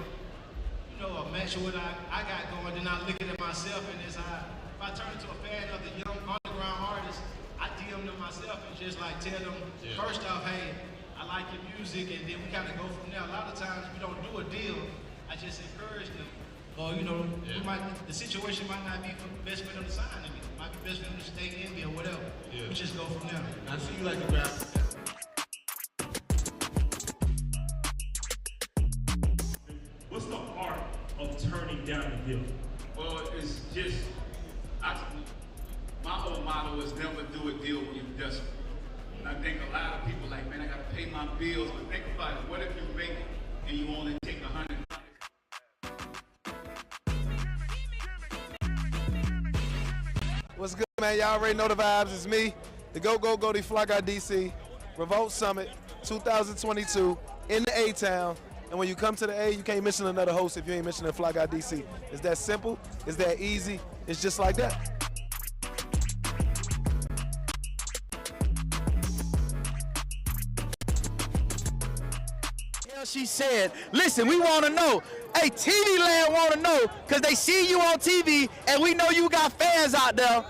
You know, a match with what I got going, then I look at it myself, and if I turn into a fan of the young underground artists, I DM them myself and just like tell them, first off, hey, I like your music, and then we kind of go from there. A lot of times we don't do a deal, I just encourage them. Or, you know, the situation might not be best for them to sign to me. It might be best for them to stay in me or whatever. We just go from there. I see you like to grab. What's the art of turning down a deal? Well, it's just, my whole motto is never do a deal when you're desperate. And I think a lot of people like, man, I gotta pay my bills, but think about it. What if you make it and you only take 100? What's good, man? Y'all already know the vibes. It's me, the Go Fly Guy DC, Revolt Summit 2022 in the A-Town. And when you come to the A, you can't mention another host if you ain't mentioning Fly Guy DC. It's that simple. It's that easy. It's just like that. She said, listen, we want to know. Hey, TV land want to know because they see you on TV and we know you got fans out there.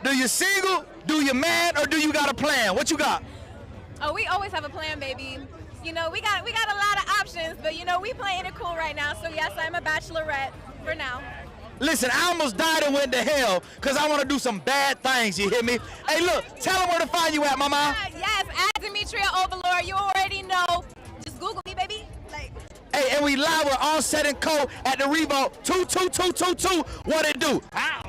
Do you single, do you mad, or do you got a plan? What you got? Oh, we always have a plan, baby. You know, we got a lot of options, but you know, we playing it cool right now. So yes, I'm a bachelorette for now. Listen, I almost died and went to hell because I want to do some bad things, you hear me? Hey, look, tell them where to find you at, mama. Yes, at Demetria Overlord, you already know. Just Google me, baby. Like. Hey, and we live with Onset and Co. at the Revolt 22222. What it do? Ow.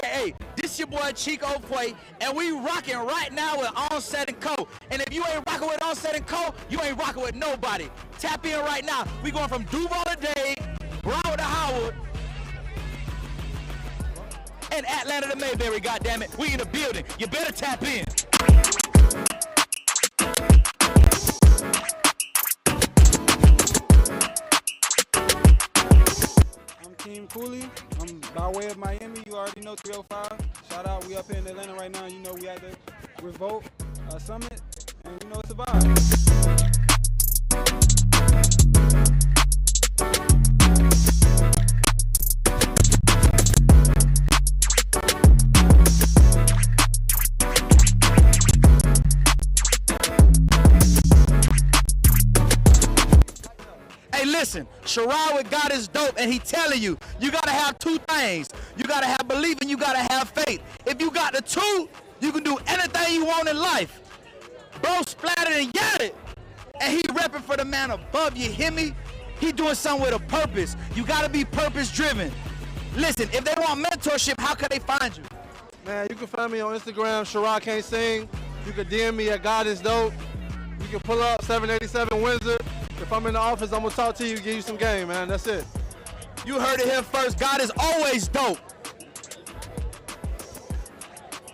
Hey, this your boy Chico Quay, and we rocking right now with Onset and Co. And if you ain't rocking with Onset and Co., you ain't rocking with nobody. Tap in right now. We going from Duval to Dade, Broward to Howard, and Atlanta to Mayberry, goddammit. We in the building. You better tap in. I'm Team Cooley. I'm by way of Miami. You already know 305. Shout out. We up here in Atlanta right now. You know we at the Revolt Summit, and you know it's a vibe. Hey, listen, Sherrod with God is dope, and he telling you, you gotta have two things. You gotta have belief and you gotta have faith. If you got the two, you can do anything you want in life. Bro splattered and got it. And he repping for the man above, you hear me? He doing something with a purpose. You gotta be purpose driven. Listen, if they want mentorship, how can they find you? Man, you can find me on Instagram, Sherrod Can't Sing. You can DM me at God is Dope. You can pull up 787 Windsor. If I'm in the office, I'm gonna talk to you, give you some game, man. That's it. You heard it here first. God is always dope.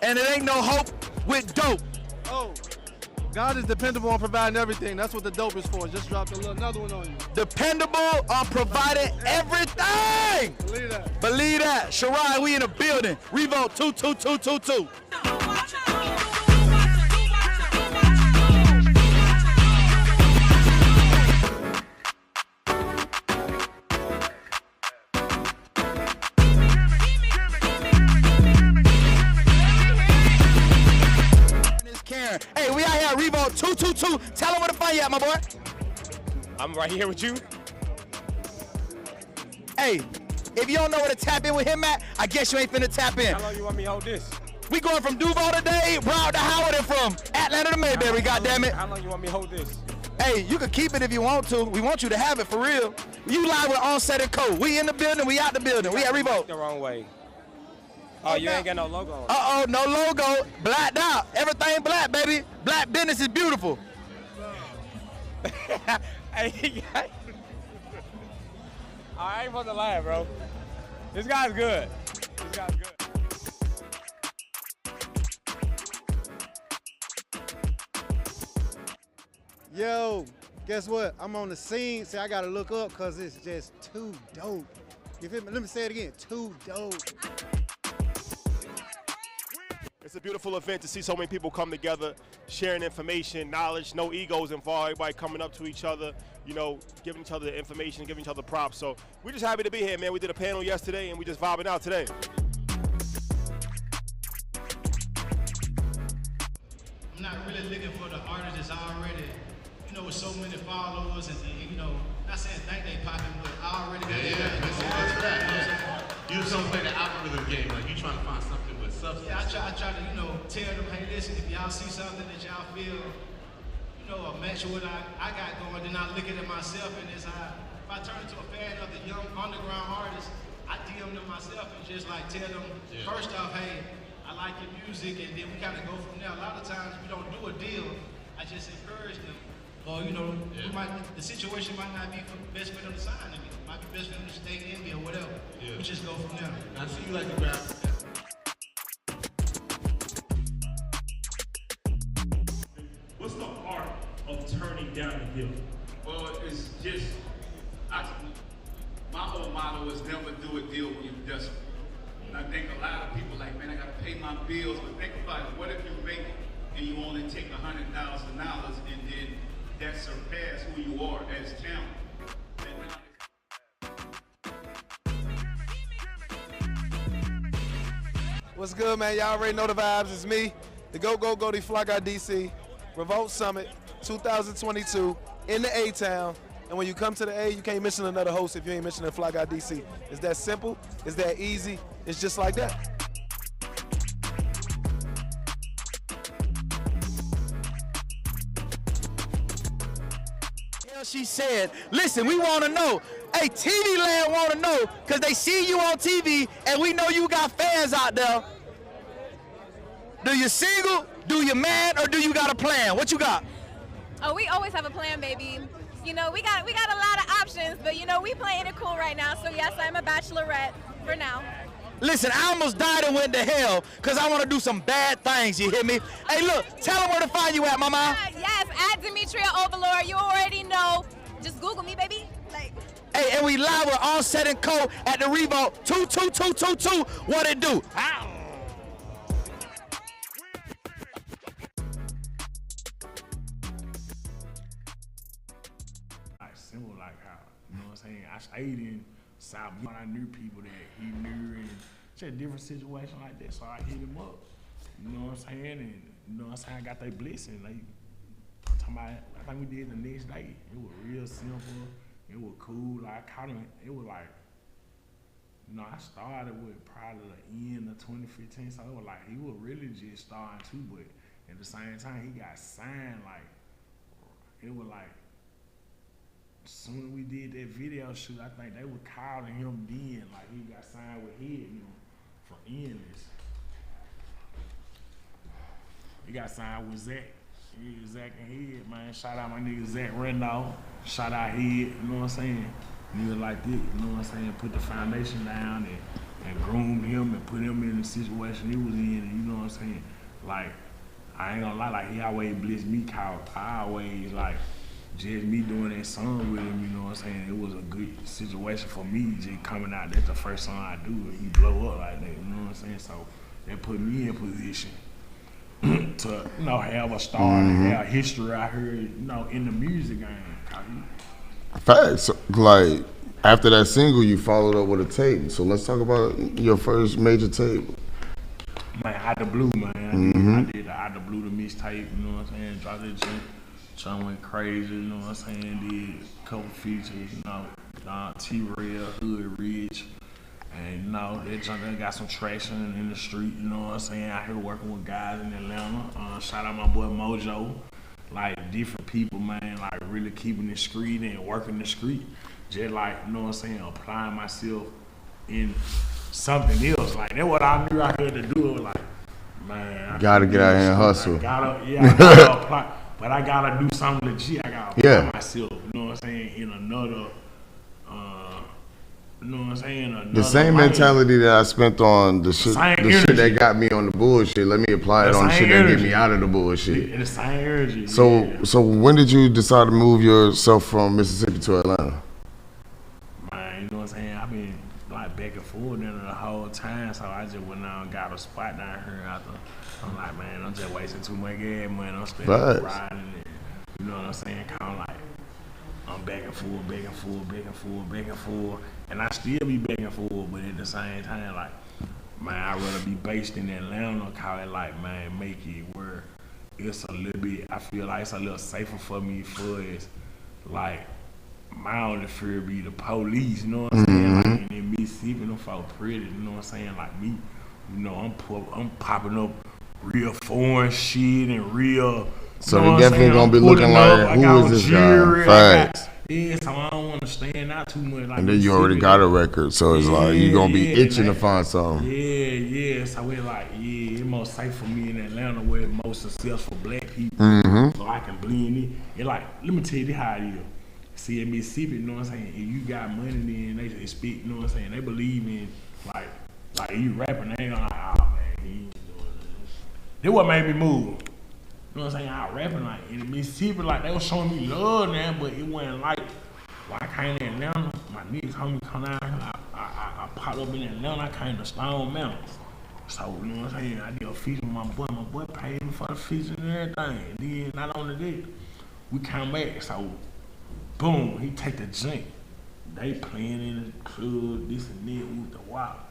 And it ain't no hope with dope. Oh, God is dependable on providing everything. That's what the dope is for. Just dropped another one on you. Dependable on providing everything. Believe that. Believe that. Sherrod, we in the building. Revolt 22222. Hey, we out here at Revolt 222. Tell them where to find you at, my boy. I'm right here with you. Hey, if you don't know where to tap in with him at, I guess you ain't finna tap in. How long you want me to hold this? We going from Duval today, Broward to Howard, and from Atlanta to Mayberry, goddammit. How long you want me to hold this? Hey, you can keep it if you want to. We want you to have it for real. You live with Onset and Co. We in the building, we out the building. We at Revolt. The wrong way. Oh, you ain't got no logo on. Uh-oh, no logo. Blacked out. Everything black, baby. Black business is beautiful. Hey, I ain't supposed to laugh, bro. This guy's good. This guy's good. Yo, guess what? I'm on the scene. See, I gotta look up because it's just too dope. You feel me? Let me say it again. Too dope. It's a beautiful event to see so many people come together, sharing information, knowledge, no egos involved, everybody coming up to each other, you know, giving each other information, giving each other props. So we're just happy to be here, man. We did a panel yesterday and we just vibing out today. I'm not really looking for the artist that's already, you know, with so many followers and you know, not saying think they popping, but I already got That's right. You just don't play the algorithm game, like you trying to find something with substance. Yeah, I try to, you know, tell them, hey, listen, if y'all see something that y'all feel, you know, a match with what I got going, then I look at it myself, and if I turn into a fan of the young underground artists, I DM them myself and just like tell them, first off, hey, I like your music, and then we kind of go from there. A lot of times we don't do a deal, I just encourage them. Or, you know, the situation might not be best for them to sign to me. It might be best for them to stay in me or whatever. We just go from there. I see you like to grab. What's the art of turning down a deal? Well, it's just, my whole motto is never do a deal when you're desperate. And I think a lot of people like, man, I gotta pay my bills, but think about it. What if you make it and you only take $100,000 and then that surpass who you are as talent? What's good, man? Y'all already know the vibes. It's me, the Go Fly Guy DC, Revolt Summit 2022 in the A-Town. And when you come to the A, you can't mention another host if you ain't mentioning Fly Guy DC. It's that simple. It's that easy. It's just like that. She said, listen, we want to know. Hey, TV land want to know because they see you on TV and we know you got fans out there. Do you single, do you mad, or do you got a plan? What you got? Oh, we always have a plan, baby. You know, we got a lot of options, but you know, we playing it cool right now. So yes, I'm a bachelorette for now. Listen, I almost died and went to hell because I want to do some bad things, you hear me? Hey, look, tell them where to find you at, mama. Yes, at Demetria Overlord. You already know. Just Google me, baby. Like. Hey, and we live with Onset and Co at the Revolt 22222. What it do? Ow. Like simple, like how, you know what I'm saying? I stayed in South Beach. I knew people that he knew and just different situation like that. So I hit him up. You know what I'm saying? And you know what I'm saying? I got that blessing. Like, I'm talking about, I think we did the next day. It was real simple. It was cool. Like, I caught him. It was like, you know, I started with probably the end of 2015. So it was like, he was really just starting too. But at the same time, he got signed. Like, it was like, as soon as we did that video shoot, I think they were calling him then. Like, he got signed with Head, you know, for Endless. He got signed with Zach. Yeah, Zach and Head, man. Shout out my nigga Zach Randolph. Shout out Head, you know what I'm saying? Nigga like that, you know what I'm saying? Put the foundation down and groomed him and put him in the situation he was in, and you know what I'm saying? Like, I ain't gonna lie, like, he always blessed me, Kyle. I always, like, just me doing that song with him, you know what I'm saying? It was a good situation for me, just coming out. That's the first song I do, and he blow up like that, you know what I'm saying? So that put me in position to, you know, have a star and have history out here, you know, in the music game. Facts. Like, after that single, you followed up with a tape. So let's talk about your first major tape. Man, Out the Blue, man. I did the Out the Blue, the mixtape, you know what I'm saying? Dropped that shit. Sean went crazy, you know what I'm saying? Did a couple features, you know, T-Rail, Hood Ridge. And, you know, that junk got some traction in the street, you know what I'm saying? Out here working with guys in Atlanta. Shout out my boy Mojo. Like, different people, man, like, really keeping the street and working the street. Just like, you know what I'm saying, applying myself in something else. Like, that's what I knew I had to do. It was like, man, I gotta get out here and hustle. I gotta apply. But I gotta do something legit. I gotta apply myself, you know what I'm saying, in another, you know what I'm saying? The same mentality that I spent on the shit that got me on the bullshit. Let me apply it on the shit that get me out of the bullshit. The same energy. So when did you decide to move yourself from Mississippi to Atlanta? Man, you know what I'm saying? I've been like back and forth in the whole time, so I just went out and got a spot down here after. I'm like, man, I'm just wasting too much gas money. I'm spending riding it. You know what I'm saying? Kind of like, I'm back and forth, back and forth, back and forth, back and forth. And I still be back and forth, but at the same time, like, man, I'd rather be based in Atlanta, call it like, man, make it where it's a little bit, I feel like it's a little safer for me for it's like, my only fear be the police, you know what I'm saying? Like, in Mississippi, them folk pretty, you know what I'm saying? Like me, you know, I'm popping up real foreign shit and real. So they definitely gonna be looking like, who is this guy? Facts. Yeah, so I don't want to stand out too much. Like, and then you already got a record, so it's like you gonna be itching to find something. Yeah. So it's like, it's more safe for me in Atlanta where it's most successful black people, so I can blend in. It's like, let me tell you how it is. See, in Mississippi, you know what I'm saying? If you got money, then they speak, you know what I'm saying? They believe in like you rapping, they ain't gonna like, oh man, he ain't doing this. That's what made me move. You know what I'm saying? I rapping like in Mississippi, like they was showing me love now, but it wasn't like when I came to Atlanta, my niggas told me to come down here. I popped up in Atlanta, I came to Stone Mountain. So, you know what I'm saying? I did a feature with my boy paid me for the feature and everything. And then not only that, we come back, so boom, he take the junk. They playing in the club, this and that with the WAP.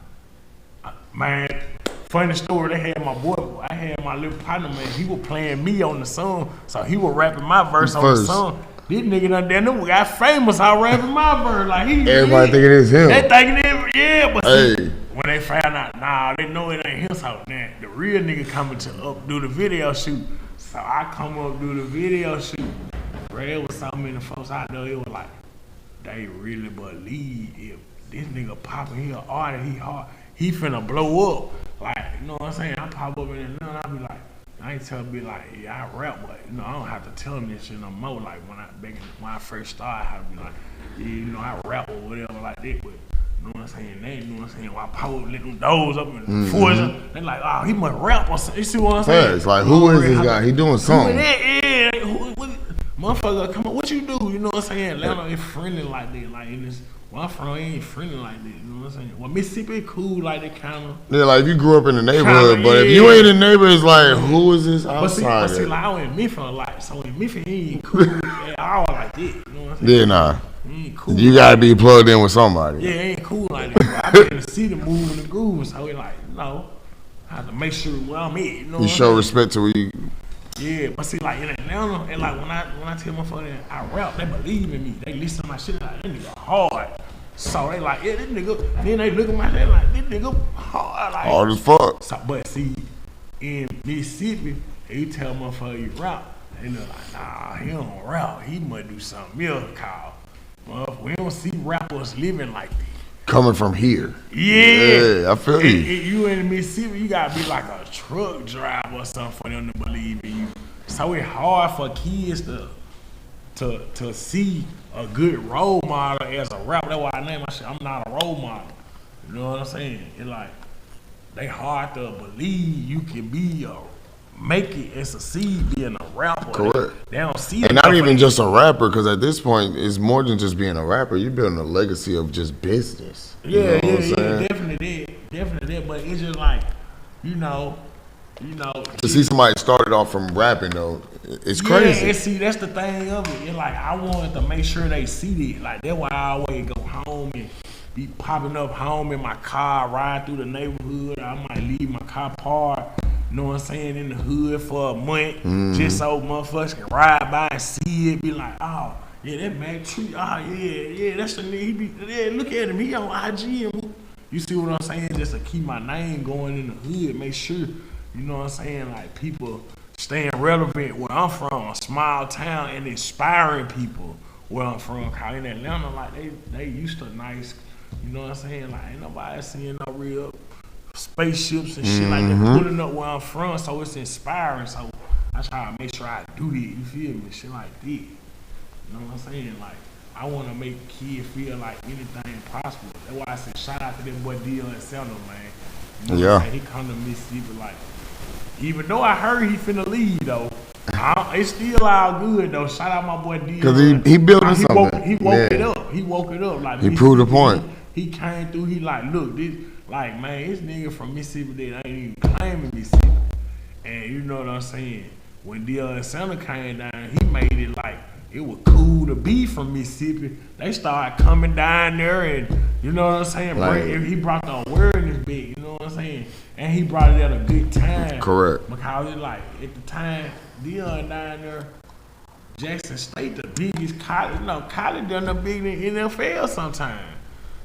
Man, funny story, they had my boy, I had my little partner, man, he was playing me on the song, so he was rapping my verse on the song. This nigga done there, we got famous out rapping my verse, like he. Everybody thinking it's him. They thinking it, but see, when they found out, nah, they know it ain't his house. Now, the real nigga coming to up do the video shoot, so I come up do the video shoot. Bro, it was so many folks out there, it was like, they really believe if this nigga popping, he an artist, he hard. He finna blow up. Like, you know what I'm saying? I pop up in Atlanta, I be like, I ain't tell me like, yeah, I rap, but you know, I don't have to tell him this shit no more. Like when I first started, I had to be like, yeah, you know, I rap or whatever like that, but you know what I'm saying? They, you know what I'm saying? When I pop up, let them doors up in the force, they like, oh, he must rap or something. You see what I'm saying? Yeah, it's like, who is this guy? He doing something. Yeah, motherfucker, come on, what you do? You know what I'm saying? Atlanta is friendly like that, like in this where I'm from, ain't friendly like that. You know what I'm saying? Well, Mississippi cool like that kind of. Yeah, like if you grew up in the neighborhood, but if you ain't in the neighborhood, it's like, who is this outsider? But see, like I went in Memphis a lot, so in Memphis he ain't cool at all like that. You know what I'm saying? Yeah, nah. He ain't cool. You gotta be plugged in with somebody. Yeah, ain't cool like that. I been in the city moving the groove, so we like, you know, I have to make sure where I'm at. You know, You show respect to where you. Yeah, but see, like in Atlanta, and like when I tell motherfuckers I rap, they believe in me. They listen to my shit like, this nigga hard. So they like, yeah, this nigga. Then they look at my shit like, this nigga hard. Like, Hard as fuck. So, but see, in Mississippi, you tell motherfucker you rap, they look like, nah, he don't rap. He must do something else, called. Well, we don't see rappers living like that. Coming from here. Yeah. I feel you. You in Mississippi, you gotta be like a truck driver or something for them to believe in you. So it's hard for kids to see a good role model as a rapper. That's why I name my shit, I'm not a role model. You know what I'm saying? It's like, they hard to believe you can be make it and succeed being a rapper. Correct. They don't see it. And not even just a rapper, because at this point, it's more than just being a rapper. You're building a legacy of just business. Yeah, definitely that. But it's just like, you know. To see somebody started off from rapping though, it's crazy. Yeah, and see, that's the thing of it. It's like I wanted to make sure they see it. Like that's why I always go home and be popping up home in my car, ride through the neighborhood. I might leave my car parked, you know what I'm saying, in the hood for a month, just so motherfuckers can ride by and see it, be like, oh, yeah, that Mac Tree, yeah, that's the nigga. He be, yeah, look at him, he on IG. You see what I'm saying? Just to keep my name going in the hood, make sure, you know what I'm saying, like people staying relevant where I'm from, a small town, and inspiring people where I'm from. Cause in Atlanta, like they used to nice, you know what I'm saying? Like ain't nobody seeing no real spaceships and shit like that pulling up where I'm from, so it's inspiring. So I try to make sure I do that, you feel me? Shit like that. You know what I'm saying? Like I want to make kids feel like anything possible. That's why I said shout out to that boy Dio and Sandra, man. You know what I'm saying? He come to Mississippi like, even though I heard he finna leave though, it's still all good though. Shout out my boy Dio. Because he building something. He woke it up. He woke it up. Like he proved a point. He came through. He like, look, this, like man, this nigga from Mississippi that ain't even claiming Mississippi. And you know what I'm saying? When Dio and Sandra came down, he made it like it was cool to be from Mississippi. They started coming down there, and you know what I'm saying. Like, he brought the awareness big. You know what I'm saying. And he brought it at a good time. Correct. Because it like at the time, Dion down there, Jackson State the biggest college. You know, college done the big in NFL sometimes.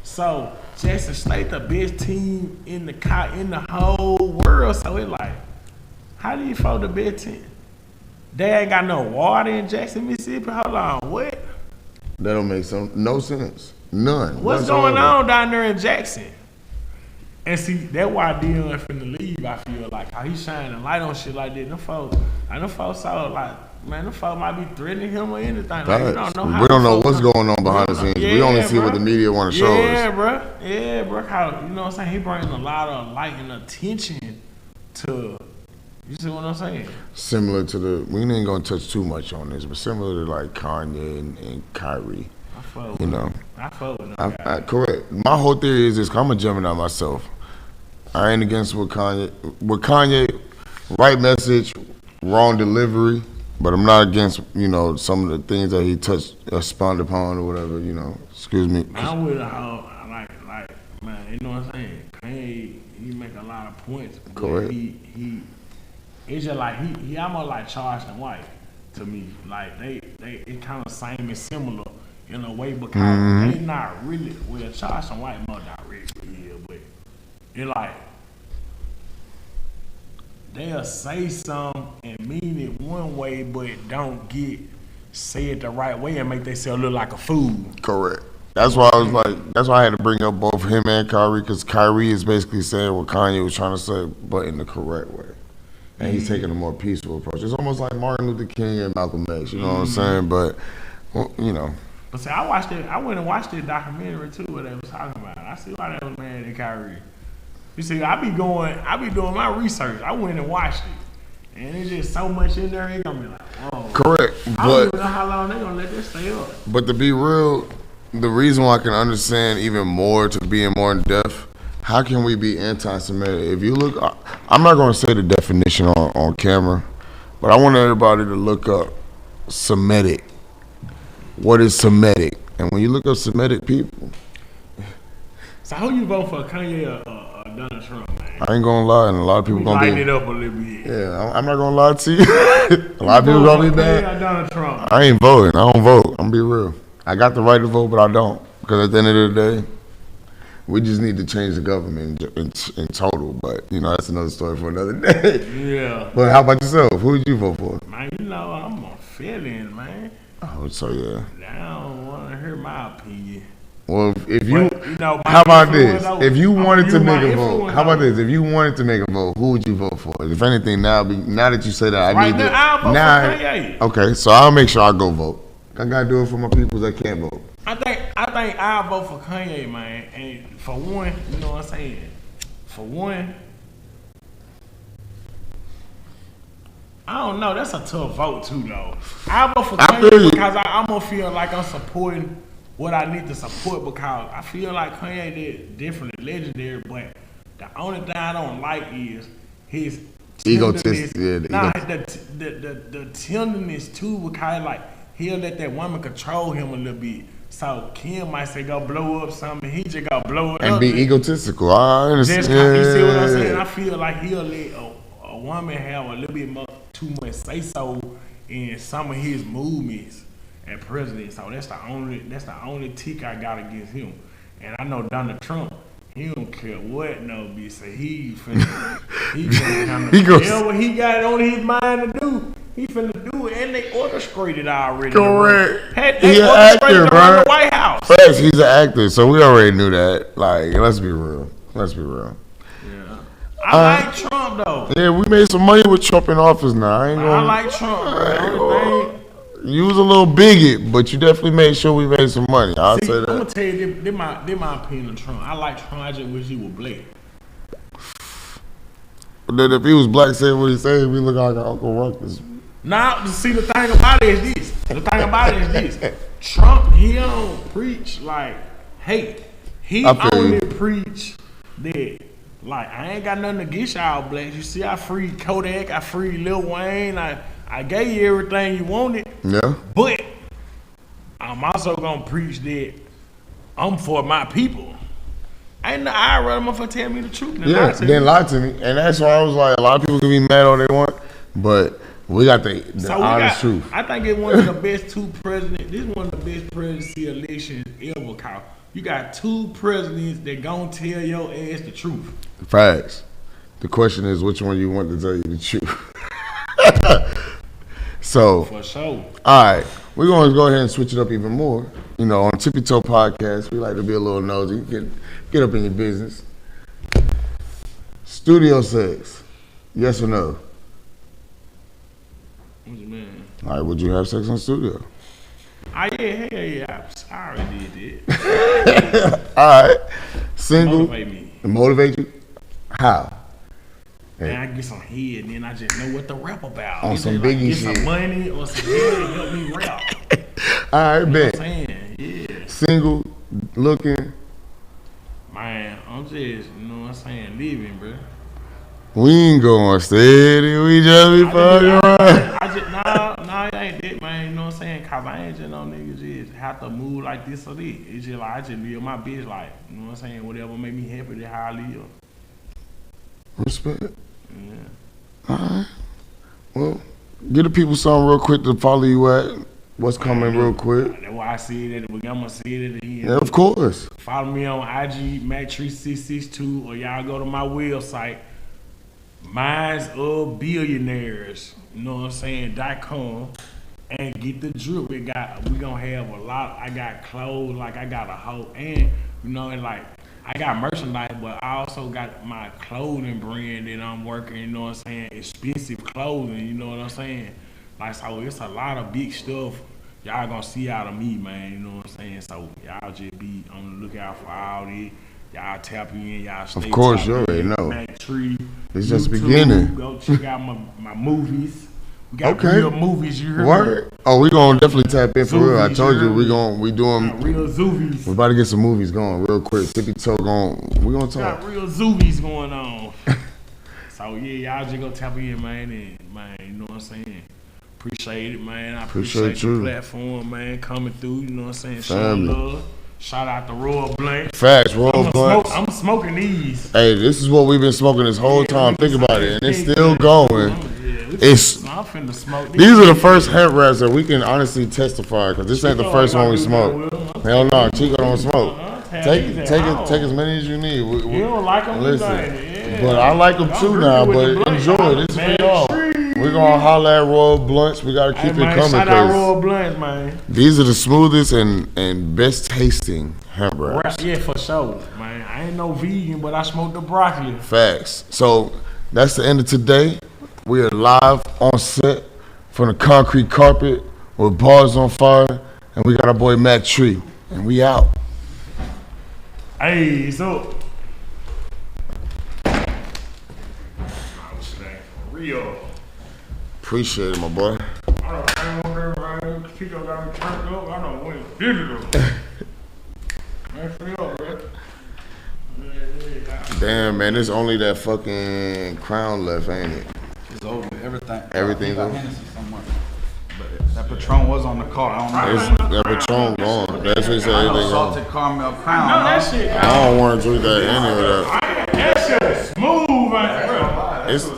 So Jackson State the best team in the whole world. So it like, how do you fold the best team? They ain't got no water in Jackson, Mississippi. Hold on, what? That don't make no sense. None. What's going on down there in Jackson? And see, that's why Dion finna leave, I feel like. How he shining a light on shit like that. Them folks saw like, man, them folks might be threatening him or anything. Like, we don't know how. We don't know what's going on behind the scenes. We only see what the media want to show us. Yeah, bro. How, you know what I'm saying? He brings a lot of light and attention to, you see what I'm saying? Similar to we ain't gonna touch too much on this, but similar to like Kanye and Kyrie. I fuck with you know. I fuck with them guys. Correct. My whole theory is this: I'm a Gemini myself. I ain't against what Kanye, right message, wrong delivery, but I'm not against, you know, some of the things that he touched, expounded upon or whatever, you know. Excuse me. I'm with like, man, you know what I'm saying? Kanye, he make a lot of points. Correct. He it's just like he almost like Charles and White to me. Like they it kind of same and similar in a way, because they not really, well, Charles and White more directly here, but it like they'll say something and mean it one way, but don't say it the right way and make themselves look like a fool. Correct. That's why I was like, that's why I had to bring up both him and Kyrie, because Kyrie is basically saying what Kanye was trying to say, but in the correct way. And he's taking a more peaceful approach. It's almost like Martin Luther King and Malcolm X, you know what I'm saying? But, well, you know. But see, I went and watched that documentary too, what they was talking about. I see why they was mad at Kyrie. You see, I be doing my research. I went and watched it. And it's just so much in there, it's gonna be like, oh. Correct. I don't even know how long they gonna let this stay up. But to be real, the reason why I can understand even more to being more in depth, how can we be anti-Semitic? If you look, I'm not going to say the definition on camera, but I want everybody to look up Semitic. What is Semitic? And when you look up Semitic people. So who you vote for, Kanye or Donald Trump, man? I ain't going to lie, and a lot of people going to be. Lighten it up a little bit. Yeah, I'm not going to lie to you. A lot of people going to be mad. Kanye or Donald Trump? I ain't voting. I don't vote. I'm going to be real. I got the right to vote, but I don't. Because at the end of the day, we just need to change the government in total. But, you know, that's another story for another day. Yeah. But how about yourself? Who did you vote for? Man, you know, I'm a feeling, man. Oh, so yeah. I don't want to hear my opinion. Well, if you, But, you know, how about this? though, If you wanted to make a vote, influence, how about this? If you wanted to make a vote, who would you vote for? If anything, now that you say that, I Right need to. now, I'll vote for Kanye. Okay, so I'll make sure I go vote. I gotta do it for my people that can't vote. I think I'll vote for Kanye, man. And for one, you know what I'm saying? For one, I don't know. That's a tough vote too, though. I'll vote for Kanye because I'm gonna feel like I'm supporting what I need to support because I feel like Kanye did definitely legendary, but the only thing I don't like is his Egotist, yeah. The tenderness too, because like he'll let that woman control him a little bit. So Kim might say go blow up something, he just go blow it And up. be egotistical. I understand. You see what I'm saying? I feel like he'll let a woman have a little bit more, too much say so in some of his movements as president. So that's the only tick I got against him. And I know Donald Trump, he don't care what no bitch say. He finna kind of what he got on his mind to do. He finna do it, and they orchestrated already. Correct. They He's an actor, around bro. the White House. Facts, he's an actor, so we already knew that. Like, let's be real. I like Trump though. Yeah, we made some money with Trump in office now. I like Trump. You was a little bigot, but you definitely made sure we made some money. I'll say that. I'm gonna tell you, this my opinion on Trump. I like Trump. I just wish he was black. But then if he was black, saying what he said, we look like Uncle Ruckus. Now, see, the thing about it is this. Trump, he don't preach like hate. He only preach that, like, I ain't got nothing against y'all blacks. You see, I freed Kodak, I freed Lil Wayne, I gave you everything you wanted. Yeah. But I'm also gonna preach that I'm for my people. I'd rather motherfucker tell me the truth than lie to me. Then lie to me. And that's why I was like, a lot of people can be mad all they want, but we got the honest truth. I think it's one of the best two presidents. This is one of the best presidency elections ever, Kyle. You got two presidents that gonna tell your ass the truth. Facts. The question is, which one you want to tell you the truth? So, for sure. All right, we're going to go ahead and switch it up even more. You know, on Tippy Toe Podcast, we like to be a little nosy. Get up in your business. Studio sex, yes or no? What you mean? All right, would you have sex in the studio? Yeah, hell yeah. I already did that. All right. Single. Motivate me. Motivate you? How? Man, I get some head, and then I just know what to rap about. On some Biggie get shit. Some money or some head to help me rap. All right, bet. You know what I'm saying? Yeah. Single, looking. Man, I'm just, you know what I'm saying, living, bro. We ain't going steady, we just be fucking around. Nah, it ain't that, man. You know what I'm saying? Cause I ain't just no niggas just have to move like this or that. It's just like I just live my bitch life. You know what I'm saying? Whatever make me happy, that's how I live. Respect. Yeah. Alright. Well, give the people something real quick to follow you at. What's coming real quick? That's why I see it. I'm gonna see it again. Yeah, of course. Follow me on IG, Matt3662, or y'all go to my website, Minds of Billionaires, you know what I'm saying, .com, and get the drip. We gonna have a lot. I got clothes, like I got a whole, and you know, and like I got merchandise, but I also got my clothing brand that I'm working, you know what I'm saying, expensive clothing, you know what I'm saying? Like, so it's a lot of big stuff y'all gonna see out of me, man, you know what I'm saying? So y'all just be on the lookout for all this. Y'all tap in, y'all stay. Of course, you already know. Mac Tree, it's just YouTube, beginning. Go check out my movies, We got Okay. real movies, you heard Word. Oh, we gonna definitely tap in for real. I Zoomies, told you you heard we me. doing real zoomies. We're about to get some movies going real quick. Tippy toe going. We gonna talk. Got real zoomies going on. So yeah, y'all just go tap in, man, and man, you know what I'm saying? Appreciate it, man. I appreciate the you. platform, man, coming through, you know what I'm saying? Showing love. Shout out to Royal Blank. Facts, Royal Blank. I'm smoking these. Hey, this is what we've been smoking this whole time. Think about it, and it's still going. It's I'm finna smoke these are the first hemp wraps that we can honestly testify because this ain't the first one we smoke. Hell no, Chico don't smoke. Take as many as you need. You don't like them, listen, but I like them too now. But enjoy this for y'all. We're gonna holler at Royal Blunts. We gotta keep it coming. Shout out Royal Blunts, man. These are the smoothest and best tasting hemp wraps. Yeah, for sure, man. I ain't no vegan, but I smoke the broccoli. Facts. So that's the end of today. We are live on set from the concrete carpet with Bars on Fire, and we got our boy Mac Tree, and we out. Hey, so real. Appreciate it, my boy. I don't hang over there, man. Chico got me turned up. I don't win digital. That's real, bro. Damn, man, there's only that fucking crown left, ain't it? It's over. Everything's got over. Hennessy somewhere. But that Patron was on the car. I don't know. That Patron gone. That's what he said. Everything gone. Salted caramel crown. No, that shit. I don't want to drink that any of that. That shit is smooth, man.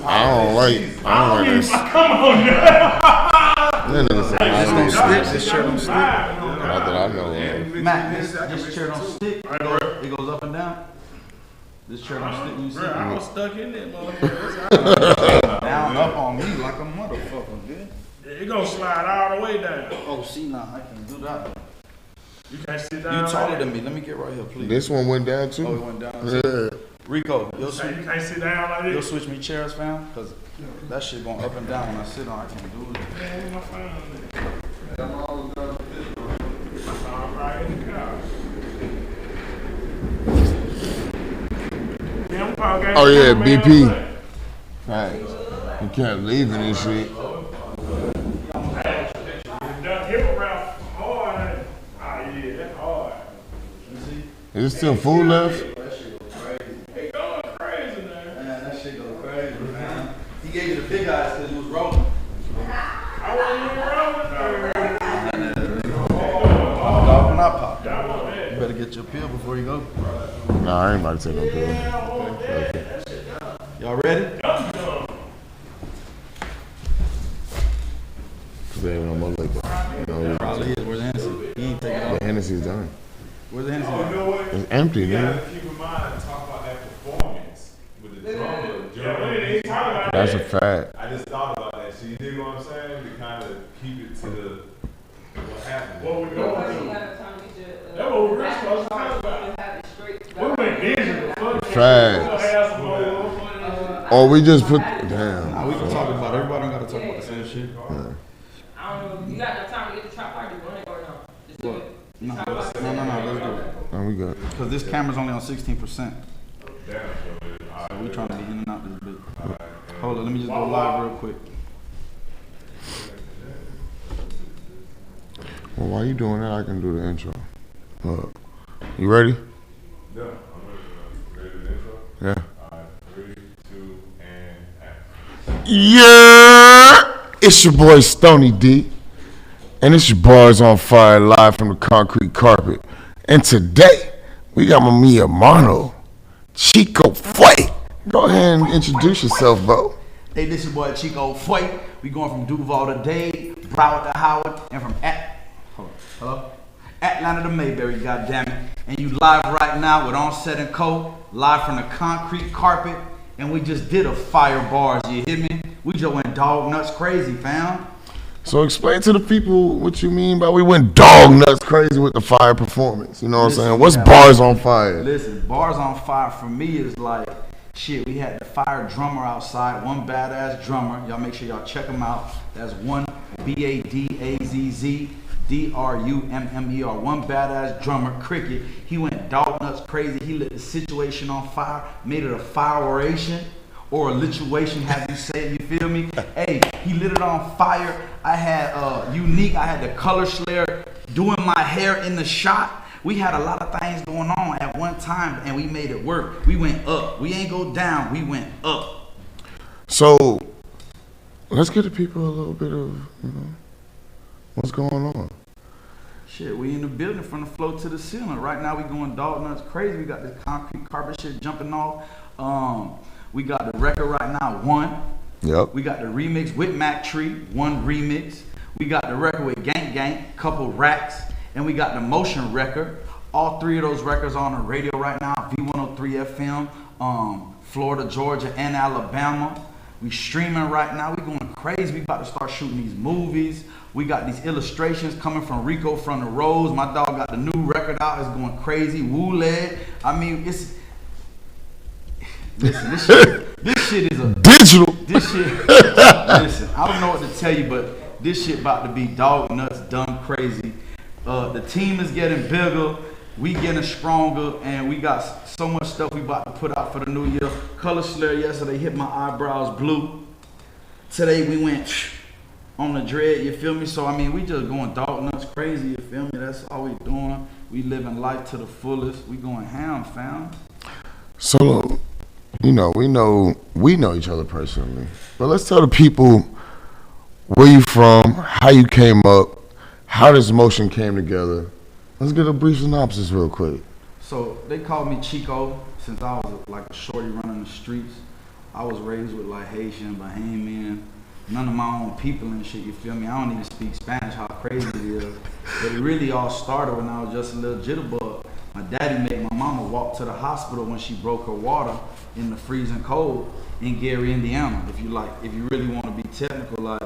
I don't like this. Come on, That nigga said, This don't stick. This shirt don't stick. Not that I know of. Mac, this shirt don't stick. It goes up and down. This shirt don't stick. You see? I was stuck in that motherfucker. Down up on me like a motherfucker, dude. It gonna slide all the way down. Oh, see now, I can do that. You can't sit down. You taller than me. Let me get right here, please. This one went down too. Oh, it went down. Yeah. Rico, You can't sit down like this. you'll switch me chairs, fam? Cause that shit going up and down when I sit on. I can't do it. Man, my phone. I'm right in the car. Oh yeah, BP. Right. You can't leave in this shit. Is there still food left? It going crazy, man. Man, that shit go crazy, man. He gave you the big eyes because it was rolling. I wasn't even rolling. Dog, when I popped out. You better get your pill before you go. Nah, I ain't about to take no pill. Y'all ready? There ain't no more liquor. Probably is. Where's the Hennessy? He ain't taking it off. The Hennessy's done. Where's the Hennessy? Oh, you know what? It's empty, You gotta nigga. keep in mind, talk about that performance with the drummer. That's a fact. I just thought about that. So you dig what I'm saying? To kind of keep it to the what happened. What we going to? That's what we're supposed to talk about. We went digital. Fact. Or we just put. Damn. Nah, we can talk about it. Everybody don't gotta talk about the same shit. I don't know. You got no time to get the trap party going or no? Just do it. No, let's do it. No, we good. Because this camera's only on 16%. So we trying to be in and out this bit. Hold on, let me just go live real quick. Well, while you doing that, I can do the intro. You ready? Yeah, I'm ready to the intro. Yeah. Alright, 3, 2, and action. Yeah, it's your boy Stoney D, and it's your Bars on Fire live from the concrete carpet. And today we got my mi hermano, Chico Fue. Go ahead and introduce yourself, bro. Hey, this is your boy Chico Fue. We going from Duval to Dade, Broward to Howard, and from Atlanta to Mayberry, goddammit. And you live right now with Onset and Co. Live from the concrete carpet. And we just did a fire bars, you hear me? We just went dog nuts crazy, fam. So explain to the people what you mean by we went dog nuts crazy with the fire performance. You know what I'm saying? What's Bars on Fire? Listen, Bars on Fire for me is like, shit, we had the fire drummer outside, one badass drummer. Y'all make sure y'all check him out. That's one BADAZZ. DRUMMER, one badass drummer, Cricket. He went dog nuts crazy. He lit the situation on fire, made it a fire oration. or a lituation, have you say it, you feel me? Hey, he lit it on fire. I had Unique, I had the Color Slayer doing my hair in the shot. We had a lot of things going on at one time, and we made it work. We went up. We ain't go down, we went up. So, let's give the people a little bit of, what's going on. Shit, we in the building from the floor to the ceiling. Right now we going dog nuts crazy. We got this concrete carpet shit jumping off. We got the record right now, one. Yep. We got the remix with Mac Tree, one remix. We got the record with Gang Gang, couple racks. And we got the Motion record. All three of those records are on the radio right now. V103 FM, Florida, Georgia, and Alabama. We streaming right now. We going crazy. We about to start shooting these movies. We got these illustrations coming from Rico from the Rose. My dog got the new record out. It's going crazy. Woo Led. I mean, it's... Listen, this shit is a... Digital. This shit... Listen, I don't know what to tell you, but this shit about to be dog nuts, dumb crazy. The team is getting bigger. We getting stronger. And we got so much stuff we about to put out for the new year. Color Slayer yesterday hit my eyebrows blue. Today we went... on the dread, you feel me? So, I mean, we just going dog nuts crazy, you feel me? That's all we doing. We living life to the fullest. We going ham, fam. So, we know each other personally. But let's tell the people where you from, how you came up, how this motion came together. Let's get a brief synopsis real quick. So, they called me Chico since I was like a shorty running the streets. I was raised with like Haitian, Bahamian, none of my own people and shit, you feel me? I don't even speak Spanish, how crazy it is. But it really all started when I was just a little jitterbug. My daddy made my mama walk to the hospital when she broke her water in the freezing cold in Gary, Indiana. If you really want to be technical, like,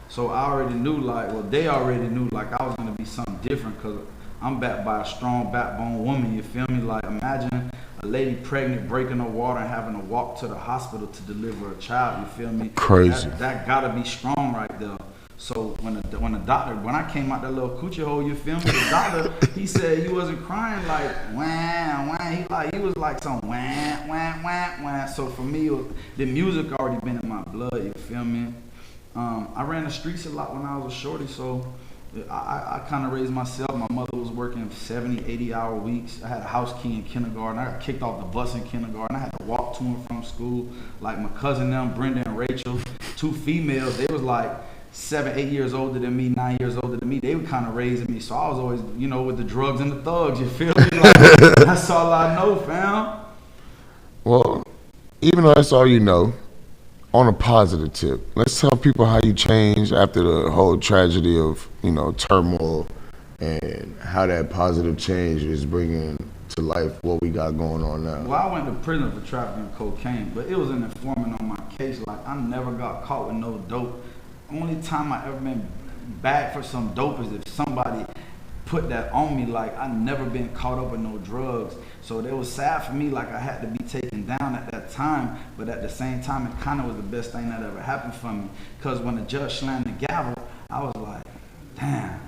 so I already knew, like, well, they already knew, like, I was gonna be something different because I'm backed by a strong backbone woman, you feel me? Like, imagine a lady pregnant, breaking her water and having to walk to the hospital to deliver a child, you feel me? Crazy. That gotta be strong right there. So when the doctor, when I came out that little coochie hole, you feel me? The doctor, he said he wasn't crying like wah, wah. He was like some wah, wah, wah, wah. So for me, the music already been in my blood, you feel me? I ran the streets a lot when I was a shorty, so I kind of raised myself. My mother was working 70, 80-hour weeks. I had a house key in kindergarten. I got kicked off the bus in kindergarten. I had to walk to and from school. Like my cousin them, Brenda and Rachel, two females, they was like 7, 8 years older than me, 9 years older than me. They were kind of raising me. So I was always, with the drugs and the thugs, you feel me? Like, that's all I know, fam. Well, even though that's all you know, on a positive tip, let's tell people how you changed after the whole tragedy of, turmoil and how that positive change is bringing to life what we got going on now. Well, I went to prison for trafficking cocaine, but it was an informant on my case. Like, I never got caught with no dope. Only time I ever been back for some dope is if somebody put that on me. Like, I never been caught up with no drugs. So it was sad for me, like I had to be taken down at that time, but at the same time, it kind of was the best thing that ever happened for me. Because when the judge slammed the gavel, I was like, damn.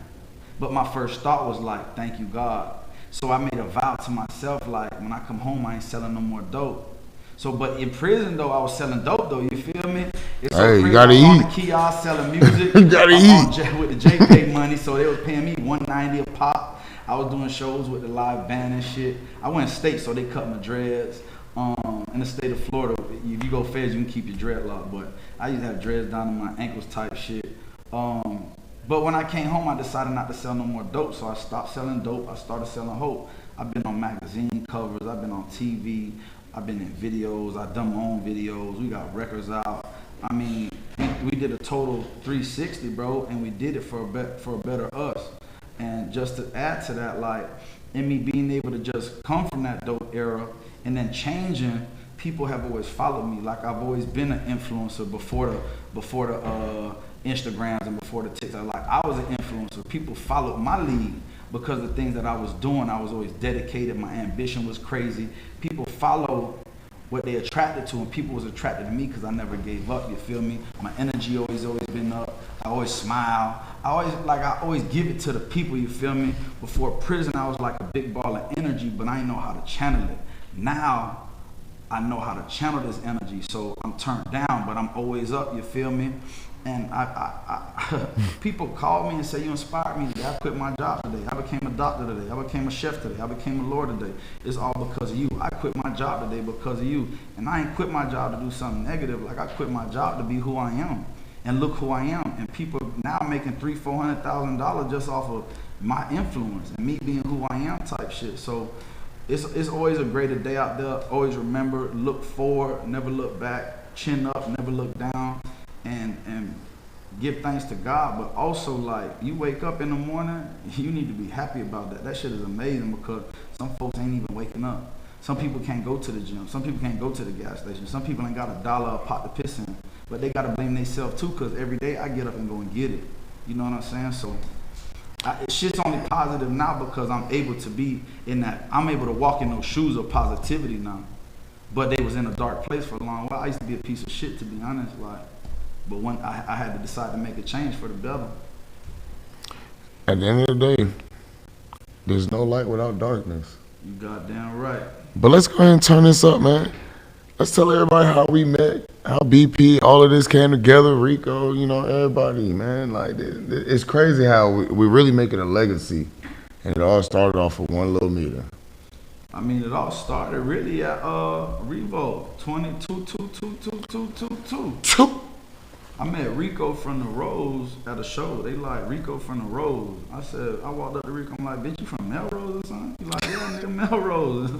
But my first thought was like, thank you, God. So I made a vow to myself, like, when I come home, I ain't selling no more dope. So, but in prison, though, I was selling dope, though, you feel me? It's so hey, you gotta eat. On the kiosk selling music. You gotta eat. With the JPay money, so they was paying me $190 a pop. I was doing shows with the live band and shit. I went state, so they cut my dreads. In the state of Florida, if you go feds, you can keep your dreadlock, but I used to have dreads down to my ankles type shit. But when I came home, I decided not to sell no more dope, so I stopped selling dope. I started selling hope. I've been on magazine covers. I've been on TV. I've been in videos. I've done my own videos. We got records out. I mean, we did a total 360, bro, and we did it for a better us. And just to add to that, like, in me being able to just come from that dope era and then changing, people have always followed me. Like, I've always been an influencer before the Instagrams and before the TikTok. Like, I was an influencer. People followed my lead because of the things that I was doing. I was always dedicated. My ambition was crazy. People follow what they attracted to, and people was attracted to me because I never gave up, you feel me? My energy always been up. I always smile. I always give it to the people, you feel me? Before prison, I was like a big ball of energy, but I didn't know how to channel it. Now, I know how to channel this energy. So I'm turned down, but I'm always up, you feel me? And people call me and say, you inspired me today. I quit my job today. I became a doctor today. I became a chef today. I became a lawyer today. It's all because of you. I quit my job today because of you. And I ain't quit my job to do something negative. Like, I quit my job to be who I am. And look who I am. And people now making $300,000-$400,000 just off of my influence and me being who I am type shit. So it's always a greater day out there. Always remember, look forward, never look back, chin up, never look down. And give thanks to God, but also, like, you wake up in the morning, you need to be happy about that. That shit is amazing because some folks ain't even waking up. Some people can't go to the gym. Some people can't go to the gas station. Some people ain't got $1 a pot to piss in, but they gotta blame themselves too, because every day I get up and go and get it. You know what I'm saying? So shit's only positive now because I'm able to be in that. I'm able to walk in those shoes of positivity now. But they was in a dark place for a long while. I used to be a piece of shit, to be honest, like. But when I had to decide to make a change for the better. At the end of the day, there's no light without darkness. You goddamn right. But let's go ahead and turn this up, man. Let's tell everybody how we met, how BP, all of this came together, Rico, you know, everybody, man. Like, it's crazy how we really make it a legacy. And it all started off with one little meeting. I mean, it all started really at Revolt, 22222222. I met Rico from the Rose at a show. They like, Rico from the Rose. I walked up to Rico, I'm like, bitch, you from Melrose or something? He's like, yeah, nigga, Melrose.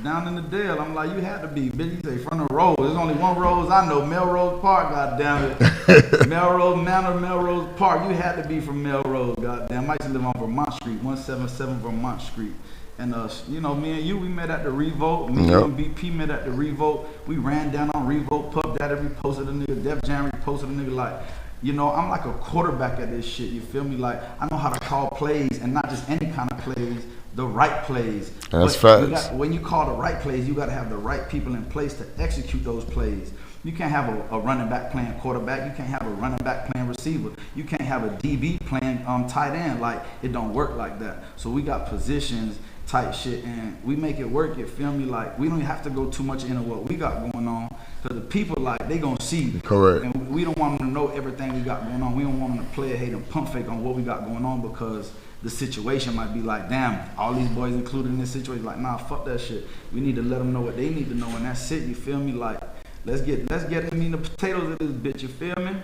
Down in the Dale. I'm like, you had to be, bitch. He say, from the Rose. There's only one Rose I know, Melrose Park, goddamn it. Melrose Manor, Melrose Park. You had to be from Melrose, goddamn. I used to live on Vermont Street, 177 Vermont Street. And you know, me and you, we met at the Revolt. Me and BP met at the Revolt. We ran down on Revolt, Puff Daddy reposted a nigga, Def Jam reposted a nigga. Like, you know, I'm like a quarterback at this shit. You feel me? Like, I know how to call plays, and not just any kind of plays, the right plays. That's facts. When you call the right plays, you got to have the right people in place to execute those plays. You can't have a running back playing quarterback. You can't have a running back playing receiver. You can't have a DB playing tight end. Like, it don't work like that. So we got positions type shit, and we make it work, you feel me? Like, we don't have to go too much into what we got going on, because the people, like, they gonna see. Correct. And we don't want them to know everything we got going on. We don't want them to play a hate and pump fake on what we got going on, because the situation might be like, damn, all these boys included in this situation. Like, nah, fuck that shit. We need to let them know what they need to know, and that's it, you feel me? Like, let's get the meat and potatoes of this bitch, you feel me?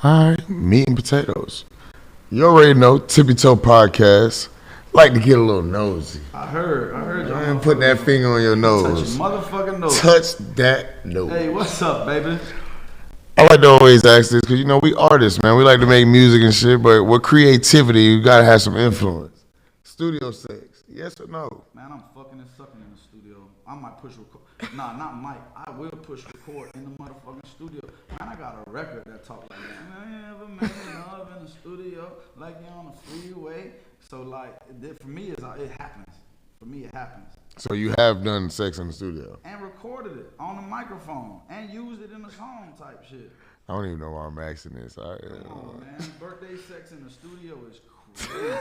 All right, meat and potatoes. You already know, Tippy Toe Podcast. Like to get a little nosy. I heard y'all. Man, put that finger on your nose. Touch your motherfucking nose. Touch that nose. Hey, what's up, baby? I like to always ask this because, you know, we artists, man. We like to make music and shit, but with creativity, you gotta have some influence. Studio sex, yes or no? Man, I'm fucking and sucking in the studio. I might push record. Nah, not Mike. I will push record in the motherfucking studio. Man, I got a record that talk like that. Man, I ever made love in the studio like you on the freeway. So, like, for me, it happens. For me, it happens. So you have done sex in the studio? And recorded it on the microphone and used it in a song type shit. I don't even know why I'm asking this. Come on, man. Birthday sex in the studio is crazy.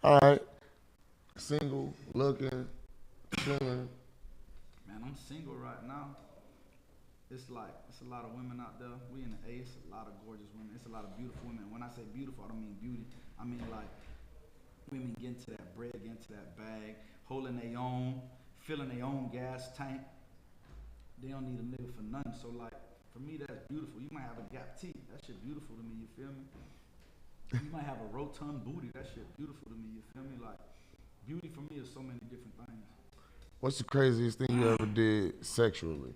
All right. Single, looking, chilling. Man, I'm single right now. It's like, it's a lot of women out there. We in the A, it's a lot of gorgeous women. It's a lot of beautiful women. When I say beautiful, I don't mean beauty. I mean, like, women getting to that bread, getting to that bag, holding their own, filling their own gas tank. They don't need a nigga for nothing. So, like, for me, that's beautiful. You might have a gap teeth. That shit beautiful to me, you feel me? You might have a rotund booty. That shit beautiful to me, you feel me? Like, beauty for me is so many different things. What's the craziest thing you ever did sexually?